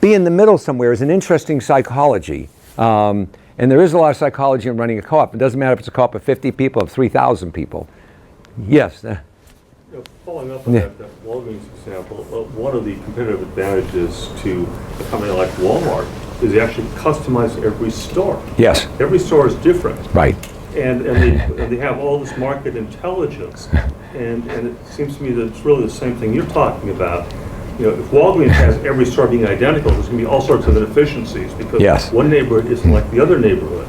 be in the middle somewhere is an interesting psychology. And there is a lot of psychology in running a co-op. It doesn't matter if it's a co-op of 50 people, of 3,000 people. Yes. Following up on that Walgreens example, one of the competitive advantages to a company like Walmart is they actually customize every store. Yes. Every store is different. Right. And they have all this market intelligence. And it seems to me that it's really the same thing you're talking about. If Walgreens has every store being identical, there's going to be all sorts of inefficiencies because one neighborhood isn't like the other neighborhood.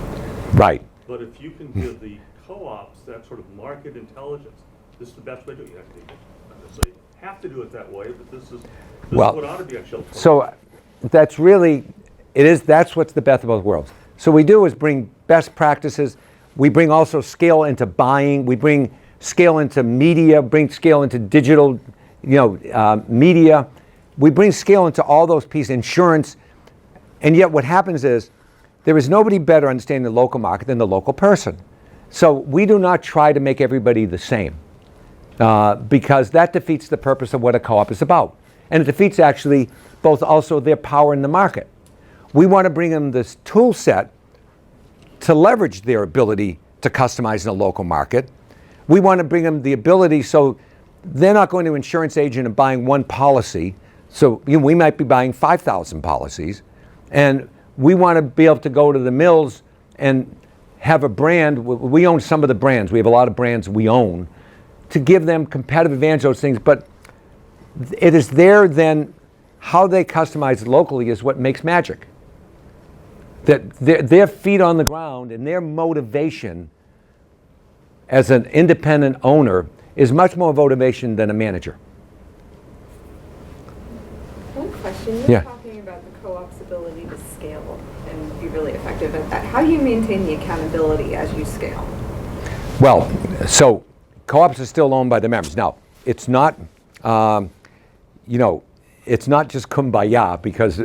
Right. But if you can give the co-ops that sort of market intelligence, this is the best way to do it. You have to do it that way, but this is what ought to be actually. So that's really, that's what's the best of both worlds. So we do is bring best practices. We bring also scale into buying. We bring scale into media, bring scale into digital, media. We bring scale into all those pieces, insurance. And yet what happens is there is nobody better understanding the local market than the local person. So we do not try to make everybody the same. Because that defeats the purpose of what a co-op is about. And it defeats actually both also their power in the market. we want to bring them this tool set to leverage their ability to customize in a local market. We want to bring them the ability so they're not going to an insurance agent and buying one policy. So we might be buying 5,000 policies. And we want to be able to go to the mills and have a brand. We own some of the brands. We have a lot of brands we own to give them competitive advantage of those things. But it is there then, how they customize locally is what makes magic. That their feet on the ground and their motivation as an independent owner is much more motivation than a manager. One question, you were Yeah. talking about the co-op's ability to scale and be really effective at that. How do you maintain the accountability as you scale? Well, so co-ops are still owned by the members. Now, it's not, it's not just kumbaya because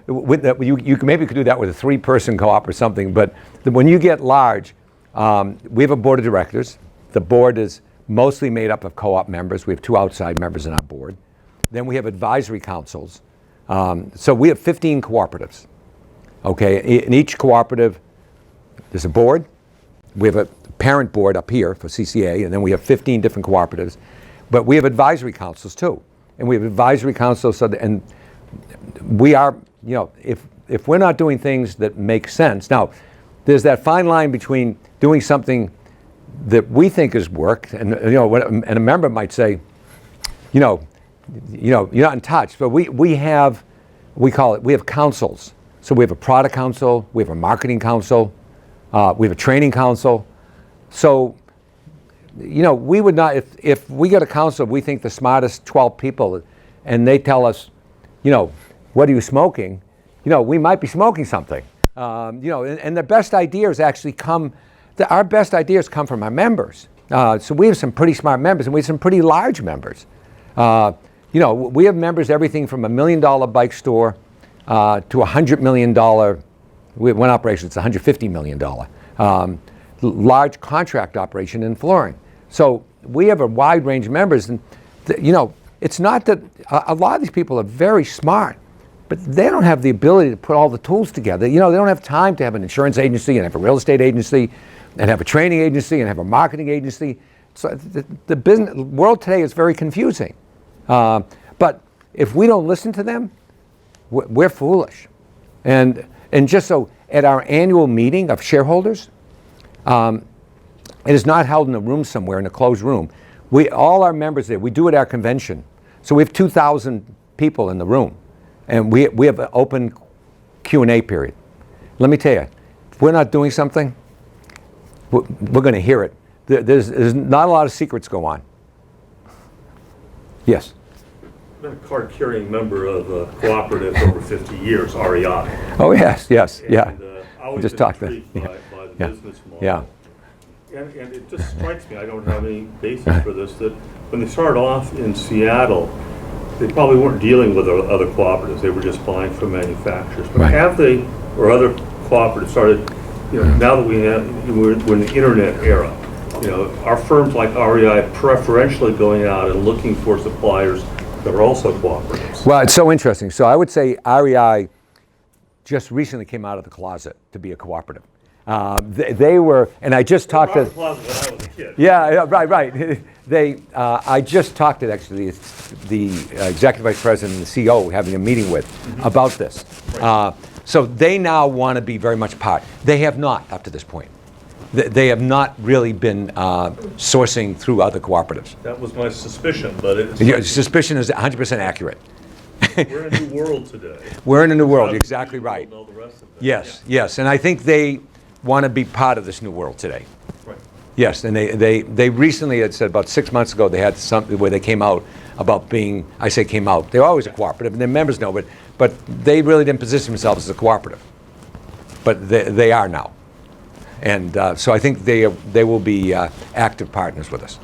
with the, you maybe could do that with a 3-person co-op or something, but when you get large, we have a board of directors. The board is mostly made up of co-op members. We have 2 outside members in our board. Then we have advisory councils. So we have 15 cooperatives. Okay, in each cooperative, there's a board. We have a parent board up here for CCA, and then we have 15 different cooperatives. But we have advisory councils too. And we have advisory councils, and we are, if we're not doing things that make sense. Now, there's that fine line between doing something that we think is work, and and a member might say, you're not in touch. But we have councils. So we have a product council, we have a marketing council, we have a training council. So, we would not, if we get a council, we think the smartest 12 people, and they tell us, what are you smoking? We might be smoking something. And the best ideas actually our best ideas come from our members. So we have some pretty smart members, and we have some pretty large members. We have members everything from $1 million bike store to $100 million. We have one operation that's $150 million. Large contract operation in flooring. So we have a wide range of members, and it's not that a lot of these people are very smart, but they don't have the ability to put all the tools together. They don't have time to have an insurance agency and have a real estate agency and have a training agency and have a marketing agency. So the business world today is very confusing. But if we don't listen to them, we're foolish. And just so at our annual meeting of shareholders, it is not held in a room somewhere, in a closed room. All our members there, we do it at our convention. So we have 2,000 people in the room. And we have an open Q&A period. Let me tell you, if we're not doing something, we're going to hear it. There's not a lot of secrets go on. Yes? I've been a card-carrying member of a cooperative over 50 years, REI. Oh, yes, And, yeah. I always Just been talked intrigued by the business model. Yeah. And it just strikes me, I don't have any basis for this, that when they started off in Seattle, they probably weren't dealing with other cooperatives. They were just buying from manufacturers. But Right. have they, or other cooperatives started, now that we're in the internet era, are firms like REI preferentially going out and looking for suppliers that are also cooperatives? Well, it's so interesting. So I would say REI just recently came out of the closet to be a cooperative. They were, and I just talked to. When I was a kid. Yeah, right. I just talked to actually the executive vice president and the CEO having a meeting with about this. Right. So they now want to be very much part. They have not up to this point. They have not really been sourcing through other cooperatives. That was my suspicion, but Your suspicion is 100% accurate. we're in a new world today. We're in a new world, exactly right. Know the rest of that. Yes, and I think they want to be part of this new world today. Right. Yes, and they recently had said about 6 months ago they had something where they came out about being, I say came out, they're always a cooperative, and their members know, but they really didn't position themselves as a cooperative. But they are now. And so I think they will be active partners with us,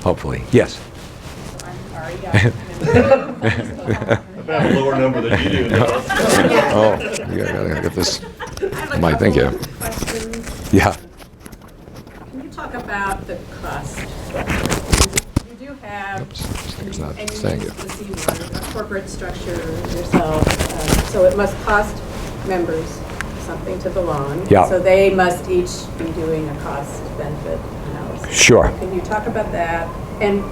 hopefully. Yes? I'm sorry, I've had a lower number than you do now. Oh, you gotta get this. Thank you. Questions. Yeah. Can you talk about the cost structure? You do have, It's not and you saying use it. the C word, a corporate structure yourself. So it must cost members something to belong. Yeah. So they must each be doing a cost benefit analysis. Sure. Can you talk about that? And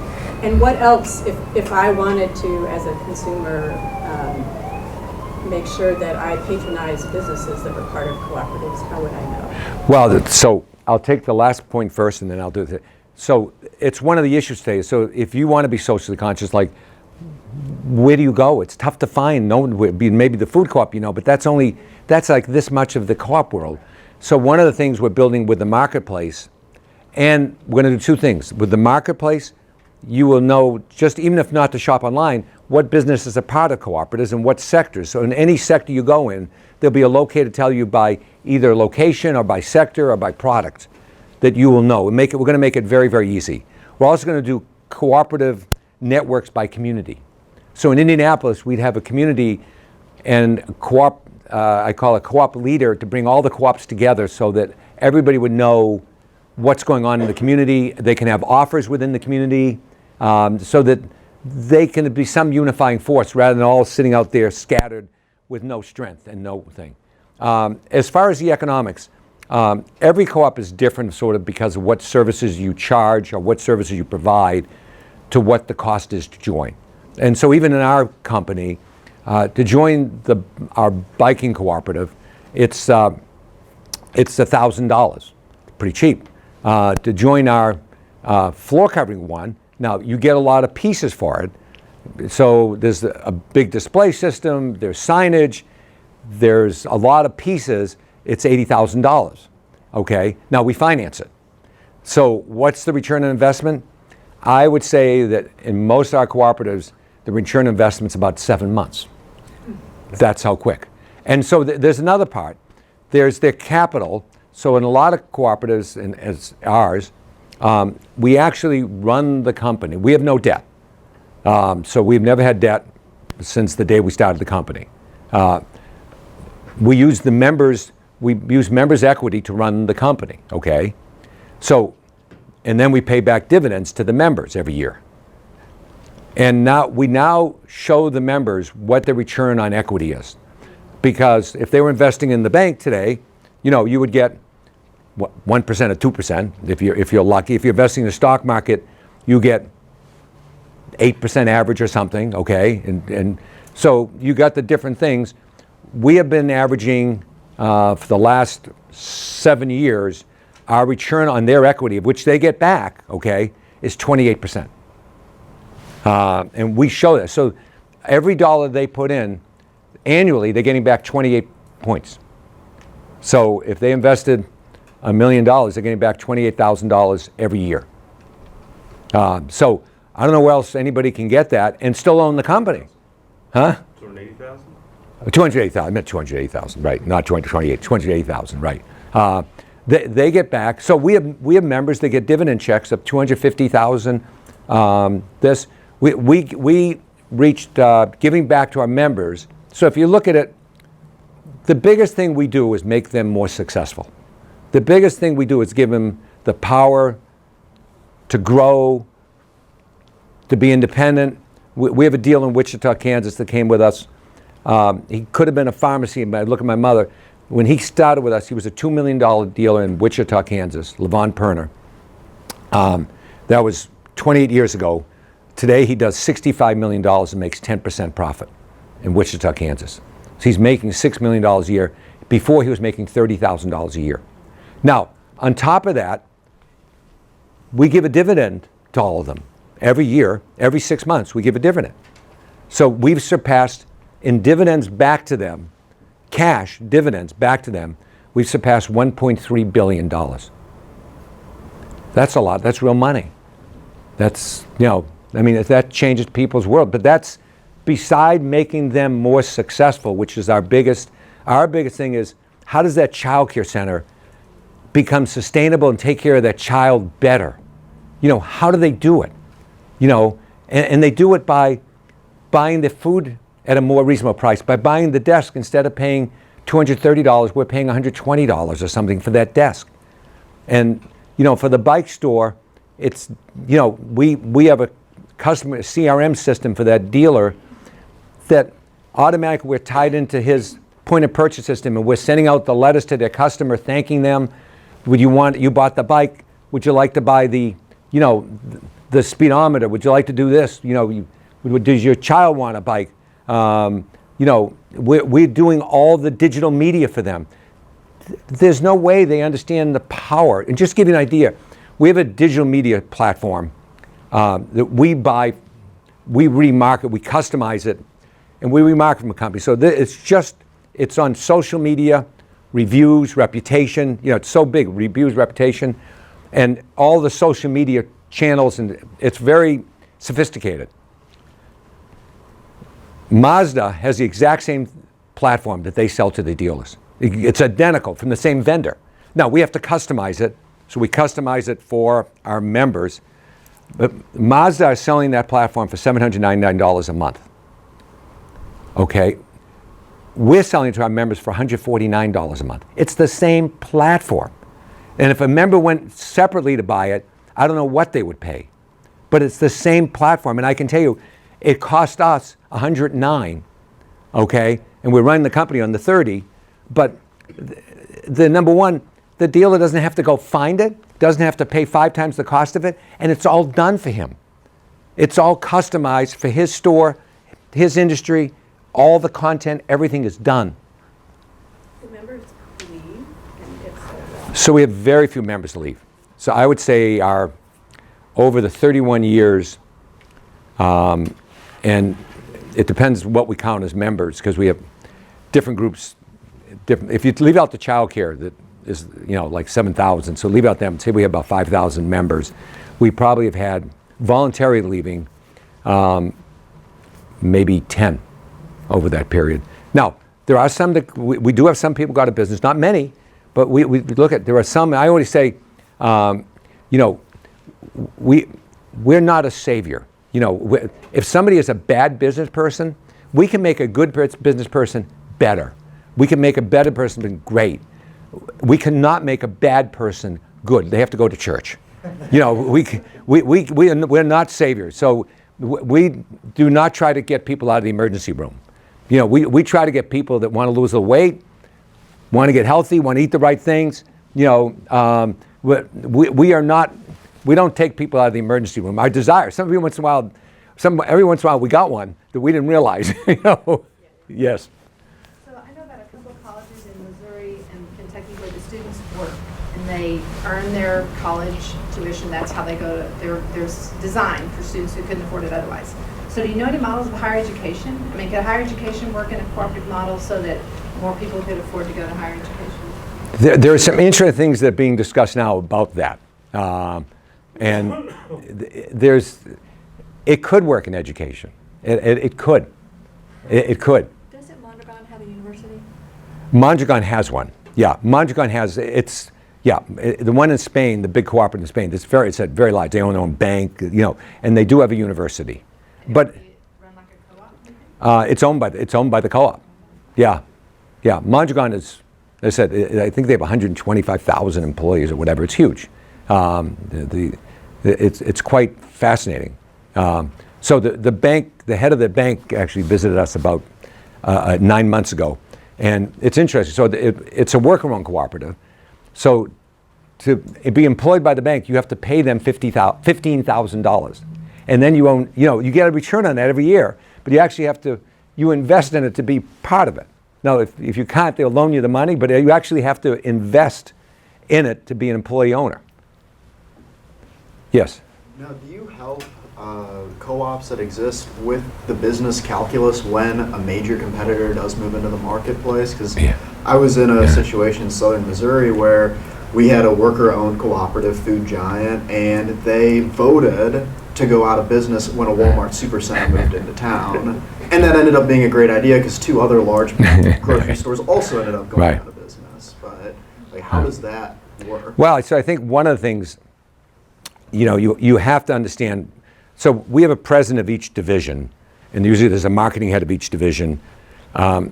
what else, if I wanted to, as a consumer, make sure that I patronize businesses that were part of cooperatives, how would I know? Well, so I'll take the last point first, and then I'll do it. So it's one of the issues today. So if you want to be socially conscious, like, where do you go? It's tough to find. No one would be, maybe the food co-op, but that's like this much of the co-op world. So one of the things we're building with the marketplace, and we're going to do two things. With the marketplace, you will know, just even if not to shop online, what businesses are part of cooperatives and what sectors. So in any sector you go in, there'll be a locator to tell you by either location or by sector or by product that you will know. We're going to make it very, very easy. We're also going to do cooperative networks by community. So in Indianapolis, we'd have a community and co-op, I call it co-op leader, to bring all the co-ops together so that everybody would know what's going on in the community. They can have offers within the community so that they can be some unifying force rather than all sitting out there scattered with no strength and no thing. As far as the economics, every co-op is different sort of because of what services you charge or what services you provide to what the cost is to join. And so even in our company, to join our biking cooperative, it's $1,000, pretty cheap. To join our floor covering one, now you get a lot of pieces for it. So there's a big display system, there's signage, there's a lot of pieces. It's $80,000. Okay, now we finance it. So what's the return on investment? I would say that in most of our cooperatives, the return on investment's about 7 months. That's how quick. And so there's another part. There's their capital. So in a lot of cooperatives, and as ours, we actually run the company. We have no debt. So we've never had debt since the day we started the company. We use members' equity to run the company, okay? So, and then we pay back dividends to the members every year. And now we show the members what the return on equity is. Because if they were investing in the bank today, you would get 1% or 2% if you're lucky. If you're investing in the stock market, you get 8% average or something, okay? And so you got the different things. We have been averaging for the last 7 years, our return on their equity, of which they get back, okay, is 28%. And we show that. So every dollar they put in, annually, they're getting back 28 points. So if they invested $1 million, they're getting back $28,000 every year. So I don't know where else anybody can get that and still own the company. Huh? 280,000? 280,000. I meant 280,000, right? Not 228. 280,000, right? They get back. So we have members that get dividend checks of 250,000. We reached giving back to our members. So if you look at it, the biggest thing we do is make them more successful. The biggest thing we do is give them the power to grow, to be independent. We have a deal in Wichita, Kansas that came with us. He could have been a pharmacy, but I look at my mother. When he started with us, he was a $2 million dealer in Wichita, Kansas, Levon Perner. That was 28 years ago. Today he does $65 million and makes 10% profit in Wichita, Kansas. So he's making $6 million a year. Before he was making $30,000 a year. Now, on top of that, we give a dividend to all of them. Every year, every 6 months, we give a dividend. So we've surpassed, in dividends back to them, cash dividends back to them, we've surpassed $1.3 billion. That's a lot. That's real money. That's, that changes people's world. But that's beside making them more successful, which is our biggest thing is, how does that child care center become sustainable and take care of that child better? How do they do it? And they do it by buying the food at a more reasonable price, by buying the desk. Instead of paying $230, we're paying $120 or something for that desk. And, for the bike store, it's, we have a customer CRM system for that dealer that automatically we're tied into his point of purchase system, and we're sending out the letters to their customer thanking them. You bought the bike, would you like to buy the speedometer? Would you like to do this? Does your child want a bike? We're doing all the digital media for them. There's no way they understand the power. And just to give you an idea, we have a digital media platform that we buy, we remarket, we customize it, and we remarket from a company. So it's on social media, reviews, reputation. It's so big, reviews, reputation, and all the social media channels, and it's very sophisticated. Mazda has the exact same platform that they sell to the dealers. It's identical from the same vendor. Now, we have to customize it, so we customize it for our members. But Mazda is selling that platform for $799 a month. Okay? We're selling it to our members for $149 a month. It's the same platform. And if a member went separately to buy it, I don't know what they would pay. But it's the same platform. And I can tell you, it cost us $109, okay? And we're running the company on the 30. But the number one, the dealer doesn't have to go find it, doesn't have to pay 5 times the cost of it, and it's all done for him. It's all customized for his store, his industry, all the content, everything is done. Do members leave? And if So we have very few members leave. So I would say over the 31 years, and it depends what we count as members, because we have different groups. If you leave out the child care, that is like 7,000, so leave out them, say we have about 5,000 members, we probably have had voluntary leaving maybe 10 over that period. Now, there are some that we do have some people go out of business, not many, but we look at, there are some, I always say, we're not a savior. If somebody is a bad business person, we can make a good business person better. We can make a better person great. We cannot make a bad person good. They have to go to church. We're not saviors. So we do not try to get people out of the emergency room. We try to get people that want to lose the weight, want to get healthy, want to eat the right things. We don't take people out of the emergency room. Our desire, every once in a while we got one that we didn't realize. Yes. So I know about a couple of colleges in Missouri and Kentucky where the students work and they earn their college tuition. That's how they go to, there's designed for students who couldn't afford it otherwise. So do you know any models of higher education? I mean, could higher education work in a cooperative model so that more people could afford to go to higher education? There are some interesting things that are being discussed now about that. And it could work in education. It could. It could. Doesn't Mondragon have a university? Mondragon has one. Yeah, Mondragon has, the one in Spain, the big cooperative in Spain, it's very large. They own their own bank, and they do have a university. But run like a co-op? it's owned by the co-op. Yeah. Mondragon is, as I said, I think they have 125,000 employees or whatever. It's huge. It's quite fascinating. So the bank, the head of the bank actually visited us about 9 months ago, and it's interesting. So it's a worker-owned cooperative. So to be employed by the bank, you have to pay them $15,000, and then you get a return on that every year. But you actually you invest in it to be part of it. Now, if you can't, they'll loan you the money, but you actually have to invest in it to be an employee owner. Yes. Now, do you help co-ops that exist with the business calculus when a major competitor does move into the marketplace? Because I was in a situation in southern Missouri where we had a worker-owned cooperative food giant, and they voted to go out of business when a Walmart Supercenter moved into town. And that ended up being a great idea because 2 other large grocery stores also ended up going out of business. But how does that work? Well, so I think one of the things, you have to understand, so we have a president of each division, and usually there's a marketing head of each division. So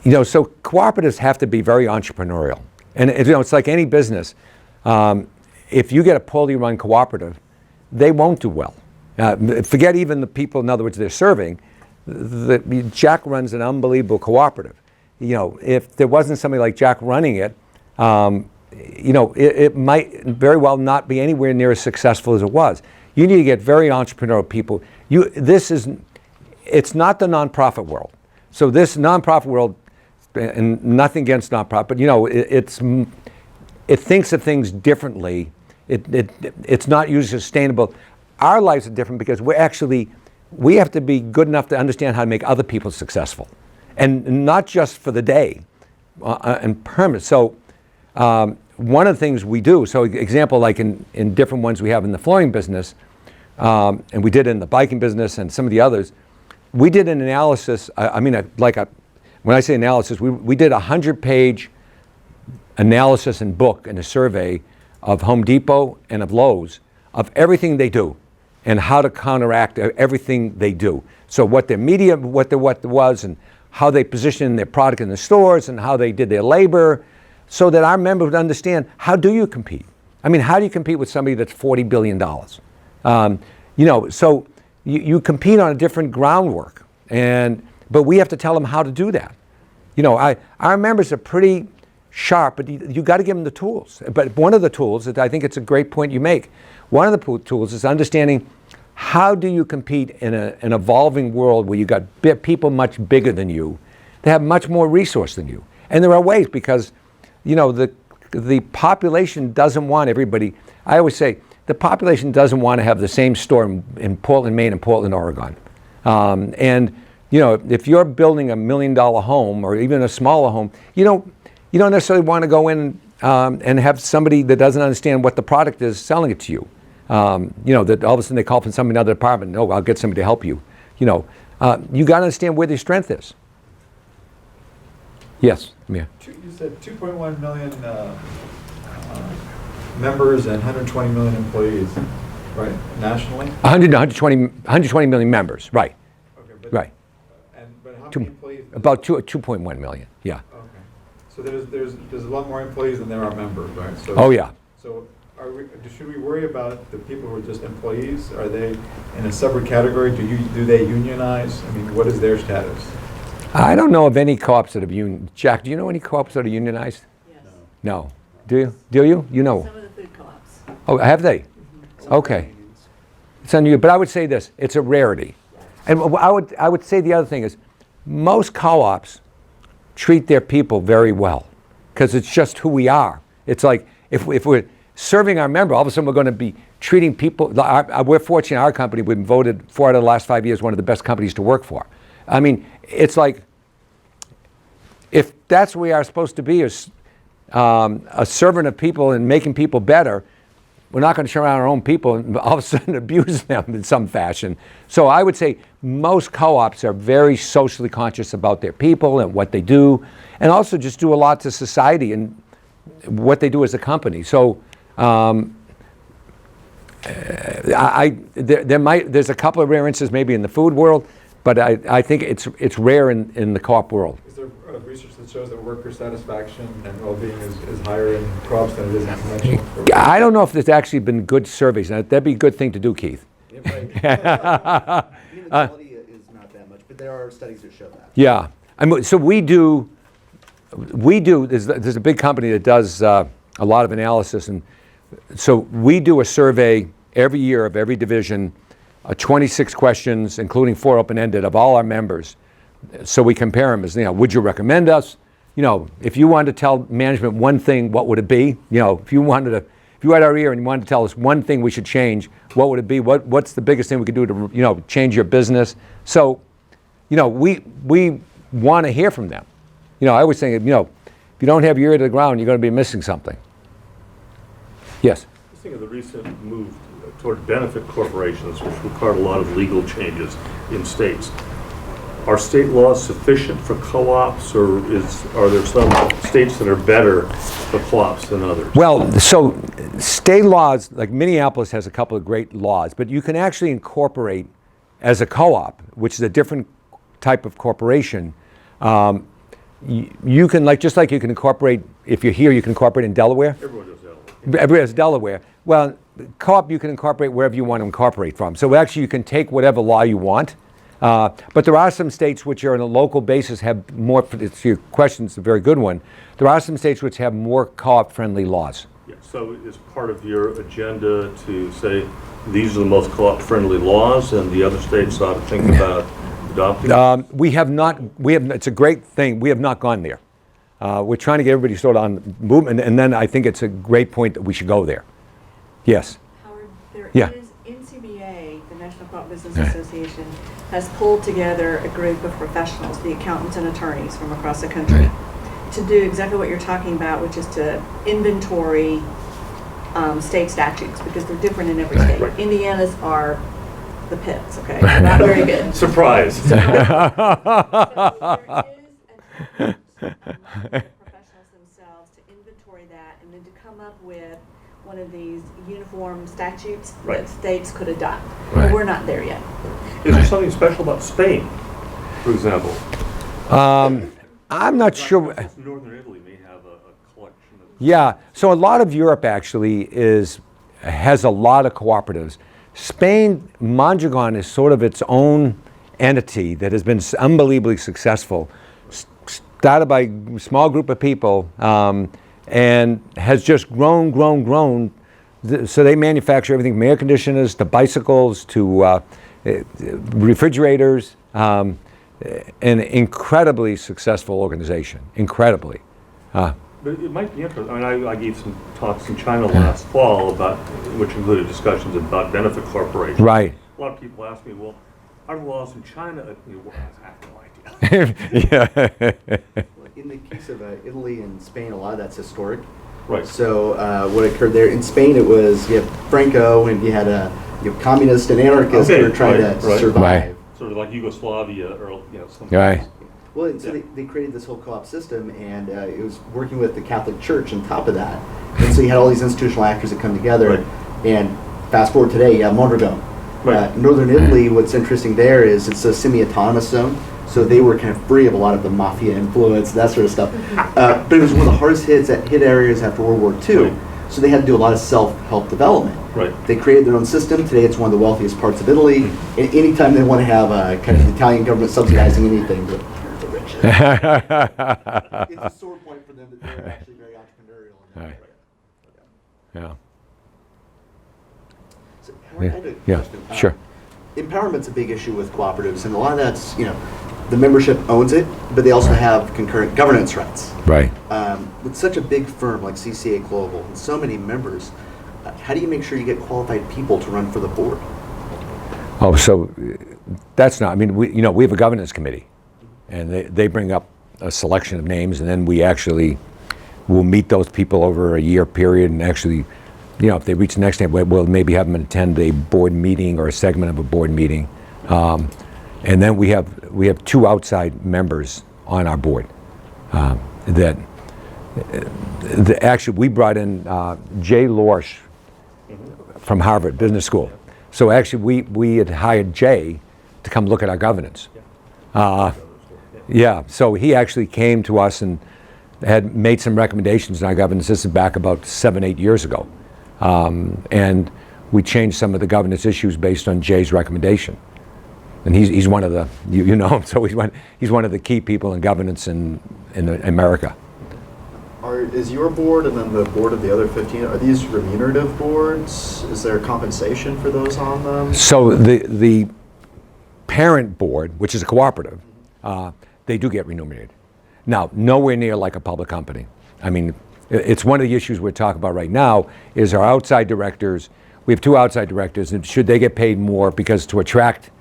cooperatives have to be very entrepreneurial. And it's like any business. If you get a poorly run cooperative, they won't do well. Forget even the people, in other words, they're serving. Jack runs an unbelievable cooperative. If there wasn't somebody like Jack running it, it might very well not be anywhere near as successful as it was. You need to get very entrepreneurial people. It's not the nonprofit world. So this nonprofit world, and nothing against nonprofit, but it thinks of things differently. It's not usually sustainable. Our lives are different because we have to be good enough to understand how to make other people successful, and not just for the day, and permanent. So one of the things we do, so example, like in different ones we have in the flooring business, and we did in the biking business and some of the others, we did an analysis. When I say analysis, we did a 100-page analysis and book and a survey of Home Depot and of Lowe's of everything they do and how to counteract everything they do. So what their media, what was, and how they positioned their product in the stores, and how they did their labor, so that our members would understand, how do you compete? I mean, how do you compete with somebody that's $40 billion? So you compete on a different groundwork, but we have to tell them how to do that. Our members are pretty sharp, but you got to give them the tools. But one of the tools, that I think it's a great point you make, one of the tools is understanding, how do you compete in an evolving world where you got people much bigger than you, that have much more resource than you. And there are ways, because the population doesn't want everybody. I always say the population doesn't want to have the same store in Portland, Maine, and Portland, Oregon. If you're building $1 million home or even a smaller home, you don't necessarily want to go in and have somebody that doesn't understand what the product is selling it to you. That all of a sudden they call from some another department. No, I'll get somebody to help you. You got to understand where their strength is. Yes, Mia. You said 2.1 million members and 120 million employees, right? Nationally? 120 million members, right. Okay, right. But how many employees? About 2.1 million, yeah. Okay. So there's a lot more employees than there are members, right? So, oh, yeah. So should we worry about the people who are just employees? Are they in a separate category? Do they unionize? I mean, what is their status? I don't know of any co-ops that have unionized. Jack, do you know any co-ops that are unionized? Yes. No. Do you? Do you? You know? Some of the food co-ops. Oh, have they? Mm-hmm. Okay. It's unusual, but I would say this: it's a rarity. And I would say the other thing is, most co-ops treat their people very well, because it's just who we are. It's like if we're serving our member, all of a sudden we're going to be treating people. We're fortunate, our company, we've been voted 4 out of the last 5 years one of the best companies to work for. I mean, it's like, if that's where we are supposed to be, as a servant of people and making people better, we're not going to turn around our own people and all of a sudden abuse them in some fashion. So I would say most co-ops are very socially conscious about their people and what they do, and also just do a lot to society and what they do as a company. So there's a couple of rare instances maybe in the food world, but I think it's rare in the co-op world. Is there research that shows that worker satisfaction and well-being is higher in co-ops than it is in conventional? I don't know if there's actually been good surveys. Now, that'd be a good thing to do, Keith. Yeah, right. Inequality is not that much, but there are studies that show that. Yeah. So we do, there's a big company that does a lot of analysis, and so we do a survey every year of every division, 26 questions, including 4 open-ended, of all our members. So we compare them as, would you recommend us? If you wanted to tell management one thing, what would it be? If you had our ear and you wanted to tell us one thing we should change, what would it be? What's the biggest thing we could do to, change your business? So, we want to hear from them. I always think, if you don't have your ear to the ground, you're going to be missing something. Yes? I think of the recent move toward benefit corporations, which required a lot of legal changes in states. Are state laws sufficient for co-ops, or are there some states that are better for co-ops than others? Well, so state laws, like Minneapolis has a couple of great laws, but you can actually incorporate as a co-op, which is a different type of corporation. You can, just like you can incorporate, if you're here, you can incorporate in Delaware. Everyone does Delaware. Everybody has Delaware. Well, co-op you can incorporate wherever you want to incorporate from. So actually you can take whatever law you want. But there are some states which are on a local basis have more, your question's a very good one. There are some states which have more co-op friendly laws. Yeah, so is part of your agenda to say these are the most co-op friendly laws and the other states ought to think about adopting? We have not, it's a great thing, we have not gone there. We're trying to get everybody sort of on movement, and then I think it's a great point that we should go there. Yes? Howard, there Yeah. is NCBA, the National Co-op Business Association, has pulled together a group of professionals, the accountants and attorneys from across the country, to do exactly what you're talking about, which is to inventory state statutes, because they're different in every state. Right. Indiana's are the pits, okay? Not very good. Surprise. So there is an attempt the professionals themselves to inventory that and then to come up with one of these uniform statutes that states could adopt. But we're not there yet. Is there something special about Spain, for example? I'm not sure. Northern Italy may have a collection of... Yeah, so a lot of Europe actually has a lot of cooperatives. Spain, Mondragon is sort of its own entity that has been unbelievably successful. Started by a small group of people and has just grown. So they manufacture everything from air conditioners to bicycles to refrigerators. An incredibly successful organization, incredibly. But it might be interesting. I mean, I gave some talks in China last fall about, which included discussions about benefit corporations. Right. A lot of people ask me, well, are the laws in China? Well, I have no idea. Yeah. In the case of Italy and Spain, a lot of that's historic. Right. So what occurred there in Spain, it was you have Franco and you had communists and anarchists who were trying to survive. Right. Sort of like Yugoslavia or something. Right. Well, and so they created this whole co-op system, and it was working with the Catholic Church on top of that. And so you had all these institutional actors that come together. Right. And fast forward today, you have Mondragon. Right. Northern Italy, what's interesting there is it's a semi-autonomous zone, so they were kind of free of a lot of the mafia influence, that sort of stuff. But it was one of the hardest hit areas after World War II, Right. so they had to do a lot of self-help development. Right. They created their own system. Today it's one of the wealthiest parts of Italy. And anytime they want to have kind of the Italian government subsidizing anything, the rich. It's a sore point for them that they're actually very entrepreneurial. Right. Yeah. So, Howard, I had a Yeah. question. Sure. Empowerment's a big issue with cooperatives, and a lot of that's, the membership owns it, but they also have concurrent governance rights. Right. With such a big firm like CCA Global and so many members, how do you make sure you get qualified people to run for the board? Oh, so that's not, I mean, we have a governance committee, and they bring up a selection of names, and then we actually will meet those people over a year period, and actually, if they reach the next step, we'll maybe have them attend a board meeting or a segment of a board meeting. And then we have two outside members on our board actually we brought in Jay Lorsch from Harvard Business School. So actually we had hired Jay to come look at our governance. Yeah, so he actually came to us and had made some recommendations in our governance. This is back about 7-8 years ago. And we changed some of the governance issues based on Jay's recommendation. And he's one of the, you know him, so he's one of the key people in governance in America. Is your board and then the board of the other 15, are these remunerative boards? Is there compensation for those on them? So the parent board, which is a cooperative, they do get remunerated. Now, nowhere near like a public company. I mean, it's one of the issues we're talking about right now is our outside directors. We have two outside directors, and should they get paid more because to attract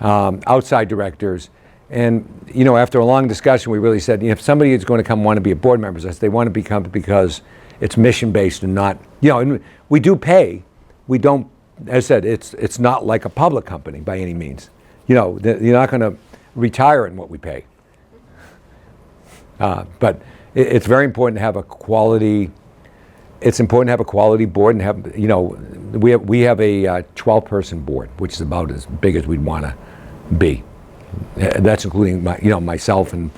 outside directors. And, after a long discussion, we really said, if somebody is going to come want to be a board member, they want to become because it's mission-based and not, and we do pay. We don't, as I said, it's not like a public company by any means. You're not going to retire in what we pay. But it's very important to have a quality, it's important to have a quality board and have, we have a 12-person board, which is about as big as we'd want to be. That's including myself and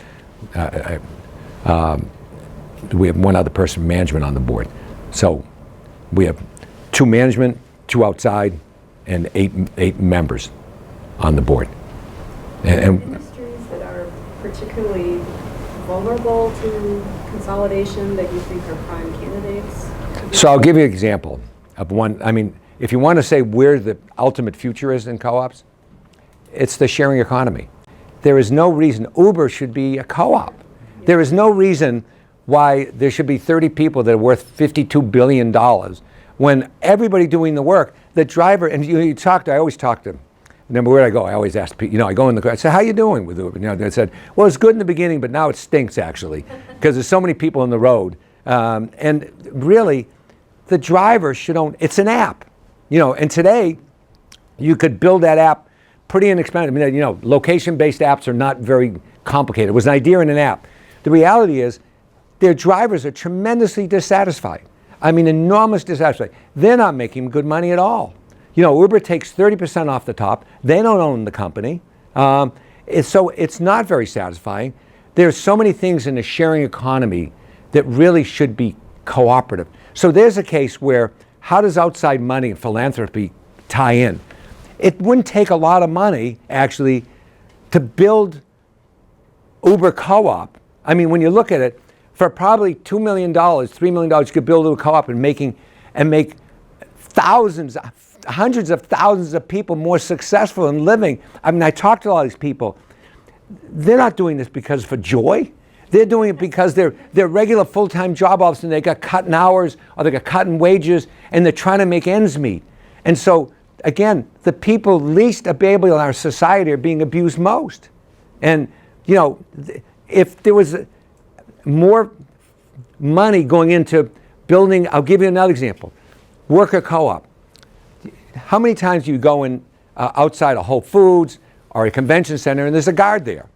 we have one other person from management on the board. So we have 2 management, 2 outside, and 8 members on the board. And Industries that are particularly vulnerable to consolidation that you think are prime candidates? so I'll give you an example of one. I mean, if you want to say where the ultimate future is in co-ops, it's the sharing economy. There is no reason Uber should be a co-op. There is no reason why there should be 30 people that are worth $52 billion when everybody doing the work, the driver, and I always talk to them. Remember where I go, I always ask people, I go in the car, I say, how you doing with Uber? They said, well, it's good in the beginning, but now it stinks actually, because there's so many people on the road. And really, the driver should own, it's an app. And today, you could build that app pretty inexpensive. I mean, location-based apps are not very complicated. It was an idea in an app. The reality is, their drivers are tremendously dissatisfied. I mean, enormous dissatisfied. They're not making good money at all. Uber takes 30% off the top. They don't own the company. So it's not very satisfying. There's so many things in the sharing economy that really should be cooperative. So there's a case where, how does outside money and philanthropy tie in? It wouldn't take a lot of money, actually, to build Uber co-op. I mean, when you look at it, for probably $2 million, $3 million, you could build a co-op and make thousands, hundreds of thousands of people more successful in living. I mean, I talked to all these people. They're not doing this because for joy. They're doing it because they're regular full-time job officers and they got cut in hours or they got cut in wages and they're trying to make ends meet. And so, again, the people least able in our society are being abused most. And, if there was more money going into building, I'll give you another example. Worker co-op. How many times do you go in outside a Whole Foods or a convention center and there's a guard there?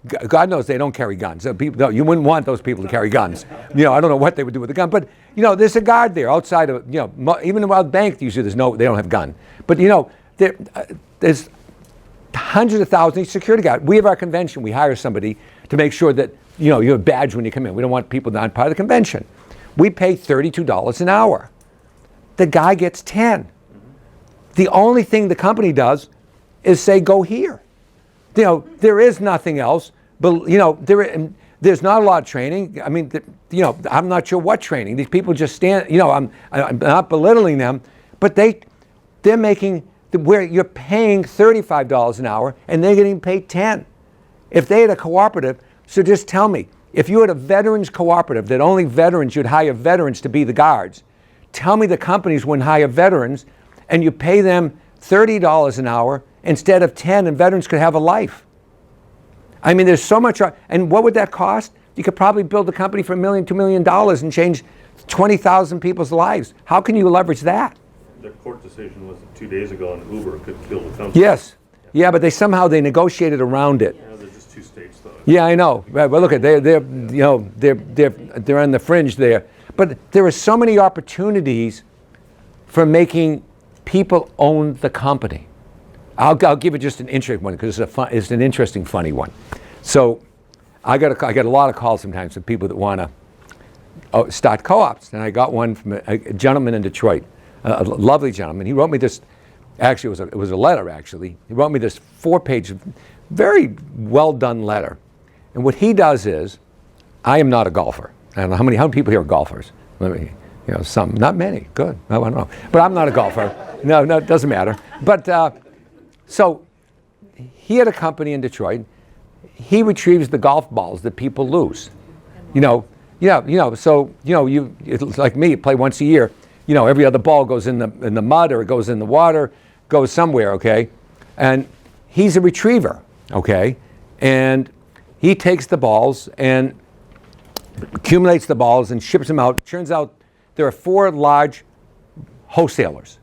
God knows they don't carry guns. You wouldn't want those people to carry guns. I don't know what they would do with a gun, but there's a guard there outside of even the Wild Bank. Usually they don't have a gun, but there's hundreds of thousands of security guards. We have our convention. We hire somebody to make sure that you have a badge when you come in. We don't want people not part of the convention. We pay $32 an hour. The guy gets 10. The only thing the company does is say, go here. There is nothing else, but there's not a lot of training. I mean, I'm not sure what training. These people just stand, I'm not belittling them, but they're making, where you're paying $35 an hour and they're getting paid 10. If they had a cooperative, so just tell me, if you had a veterans cooperative that only veterans, you'd hire veterans to be the guards, tell me the companies wouldn't hire veterans and you pay them $30 an hour instead of 10 and veterans could have a life. I mean, there's so much, and what would that cost? You could probably build a company for $1 million, $2 million and change 20,000 people's lives. How can you leverage that? The court decision was 2 days ago on Uber could kill the company. Yes. Yeah, but they negotiated around it. Yeah, they're just two states though. Yeah, I know. But look at they're on the fringe there. But there are so many opportunities for making people own the company. I'll give it just an interesting one because it's an interesting, funny one. So I get a lot of calls sometimes from people that want to start co-ops, and I got one from a gentleman in Detroit, a lovely gentleman. He wrote me this. Actually, it was a letter. Actually, he wrote me this 4-page, very well done letter. And what he does is, I am not a golfer. I don't know how many people here are golfers. Some, not many. Good. I don't know. But I'm not a golfer. No, it doesn't matter. But so he had a company in Detroit. He retrieves the golf balls that people lose. So it's like me. You play once a year. Every other ball goes in the mud or it goes in the water, goes somewhere. Okay, and he's a retriever. Okay, and he takes the balls and accumulates the balls and ships them out. Turns out there are 4 large wholesalers.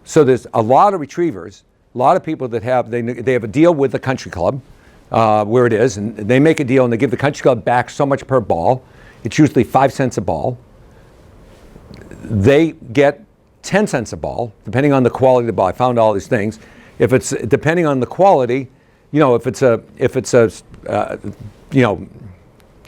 So there's a lot of retrievers, a lot of people that have a deal with the country club where it is, and they make a deal and they give the country club back so much per ball. It's usually 5 cents a ball. They get 10 cents a ball, depending on the quality of the ball. I found all these things. If it's depending on the quality, if it's a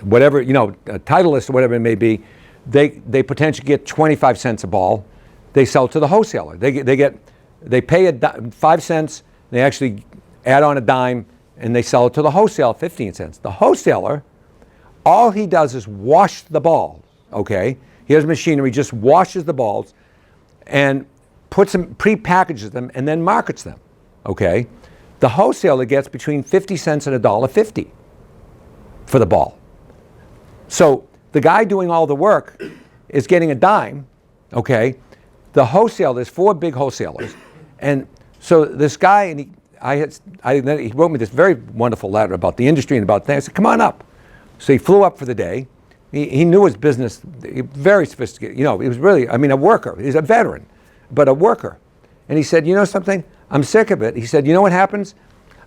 whatever, a Titleist or whatever it may be, they potentially get 25 cents a ball. They sell to the wholesaler. They pay 5 cents. They actually add on a dime and they sell it to the wholesaler at 15 cents. The wholesaler, all he does is wash the balls, okay? He has machinery, just washes the balls and puts them, pre-packages them, and then markets them, okay? The wholesaler gets between 50 cents and $1.50 for the ball. So the guy doing all the work is getting a dime, okay? The wholesaler, there's 4 big wholesalers, and so this guy, and he wrote me this very wonderful letter about the industry and about things. I said, come on up. So he flew up for the day. He knew his business, very sophisticated. You know, he was really, I mean, a worker. He's a veteran, but a worker. And he said, you know something? I'm sick of it. He said, you know what happens?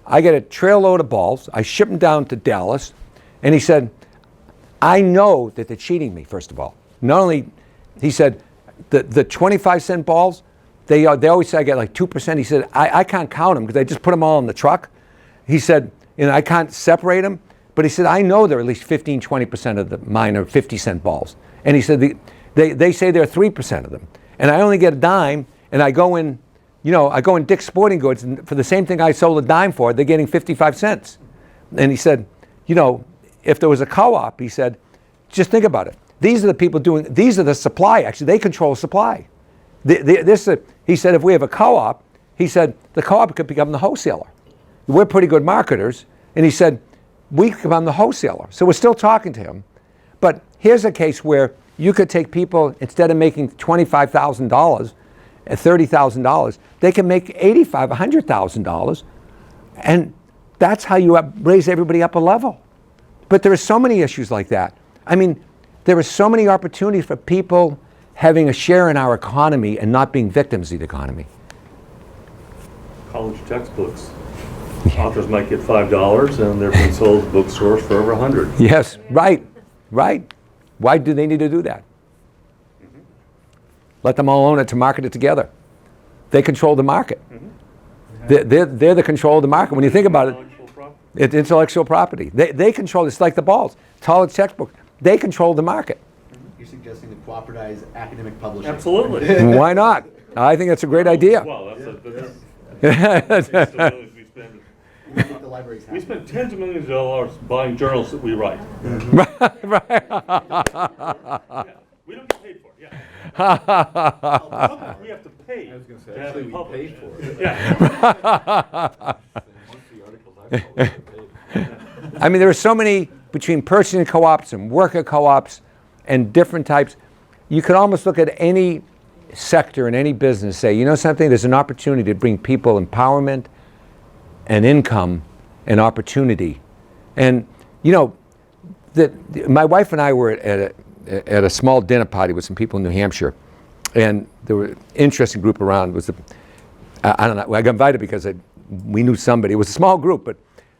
I get a trail load of balls. I ship them down to Dallas. And he said, I know that they're cheating me, first of all. Not only, he said, the 25-cent balls, they always say I get like 2%. He said, I can't count them because I just put them all in the truck. He said, you know, I can't separate them. But he said, I know they're at least 15, 20% of mine are 50-cent balls. And he said, they say they're 3% of them. And I only get a dime, and I go in, you know, I go in Dick's Sporting Goods, and for the same thing I sold a dime for, they're getting 55 cents. And he said, you know, if there was a co-op, he said, just think about it. These are the people doing, these are the supply, actually. They control supply. He said, if we have a co-op, he said, the co-op could become the wholesaler. We're pretty good marketers. And he said, we could become the wholesaler. So we're still talking to him. But here's a case where you could take people, instead of making $25,000 and $30,000, they can make $85,000, $100,000. And that's how you raise everybody up a level. But there are so many issues like that. I mean, there are so many opportunities for people having a share in our economy and not being victims of the economy. College textbooks. Authors might get $5 and they're being sold at bookstores for over $100. Yes, right. Why do they need to do that? Let them all own it to market it together. They control the market. They're the control of the market. When you think about it, it's intellectual property. They control, it's like the balls. College textbook, they control the market. You're suggesting to cooperatize academic publishing. Absolutely. Why not? I think that's a great idea. Well, we spend tens of millions of dollars buying journals that we write. We don't get paid for it, we have to pay. I was going to say, to have actually, it we published. pay for it. Yeah. I mean, there are so many, between purchasing co-ops and worker co-ops and different types, you could almost look at any sector in any business, say, you know something, there's an opportunity to bring people empowerment and income and opportunity. And, you know, my wife and I were at a small dinner party with some people in New Hampshire, and there was an interesting group around. It was I don't know, I got invited because we knew somebody. It was a small group, but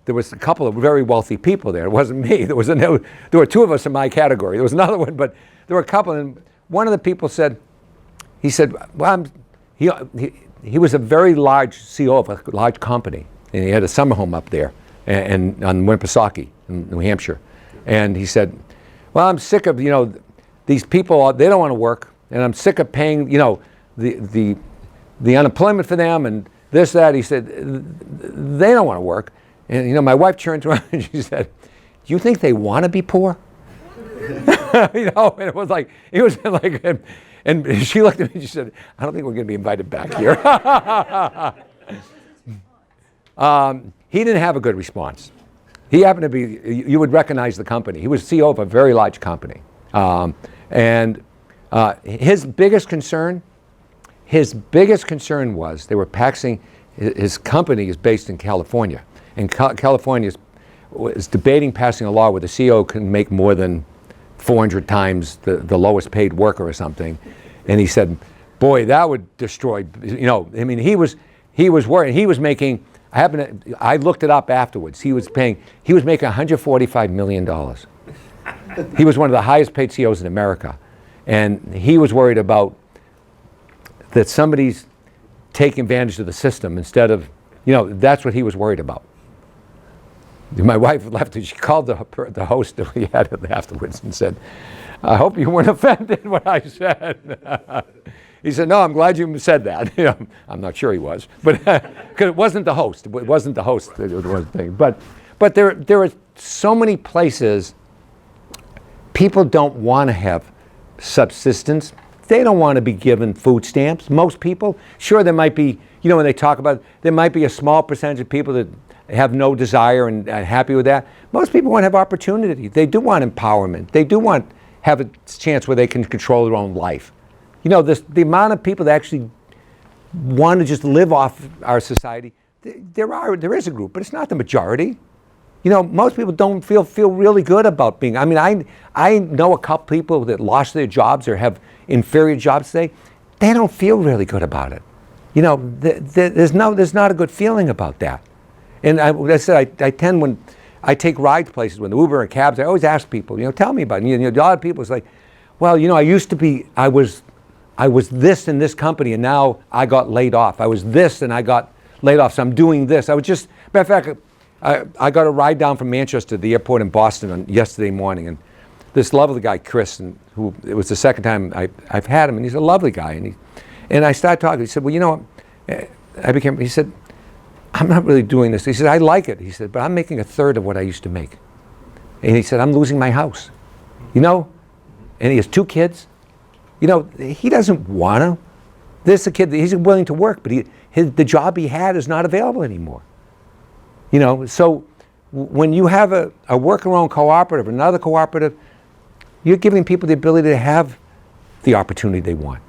there was a couple of very wealthy people there. It wasn't me. There were 2 of us in my category. There was another one, but there were a couple, and one of the people said, he said, well, he was a very large CEO of a large company, and he had a summer home up there and on Winnipesaukee in New Hampshire. And he said, well, I'm sick of, you know, these people, they don't want to work, and I'm sick of paying, you know, the unemployment for them and this, that. He said, they don't want to work. And, you know, my wife turned around and she said, do you think they want to be poor? You know, and it was like, and she looked at me and she said, I don't think we're going to be invited back here. He didn't have a good response. He happened to be, you would recognize the company. He was CEO of a very large company. His biggest concern was they were taxing, his company is based in California. And California is debating passing a law where the CEO can make more than 400 times the lowest paid worker or something. And he said, boy, that would destroy, you know, I mean, he was worried. He was making, I looked it up afterwards. He was making $145 million. He was one of the highest paid CEOs in America. And he was worried about that somebody's taking advantage of the system instead of, you know, that's what he was worried about. My wife left and she called the host that we had afterwards and said, I hope you weren't offended when I said. He said, no, I'm glad you said that. You know, I'm not sure he was, but because it wasn't the host. It wasn't the host that was the thing. But there are so many places people don't want to have subsistence. They don't want to be given food stamps. Most people, sure, there might be, you know, when they talk about it, there might be a small percentage of people that have no desire and are happy with that. Most people want to have opportunity. They do want empowerment. They do want have a chance where they can control their own life. You know, the amount of people that actually want to just live off our society, there is a group, but it's not the majority. You know, most people don't feel really good about being, I mean, I know a couple people that lost their jobs or have inferior jobs today. They don't feel really good about it. You know, there's not a good feeling about that. And I said, I tend, when I take rides places, when the Uber and cabs, I always ask people, you know, tell me about it. You know, a lot of people, it's like, well, you know, I was this in this company and now I got laid off. I was this and I got laid off, so I'm doing this. I was just, matter of fact, I got a ride down from Manchester to the airport in Boston on yesterday morning, and this lovely guy, Chris, and who it was the second time I've had him, and he's a lovely guy, and I started talking. He said, well, you know, he said, I'm not really doing this. He said, I like it. He said, but I'm making a third of what I used to make. And he said, I'm losing my house, you know, and he has 2 kids. You know, he doesn't want to. This is a kid, he's willing to work, but the job he had is not available anymore. You know, so when you have a worker-owned cooperative, another cooperative, you're giving people the ability to have the opportunity they want.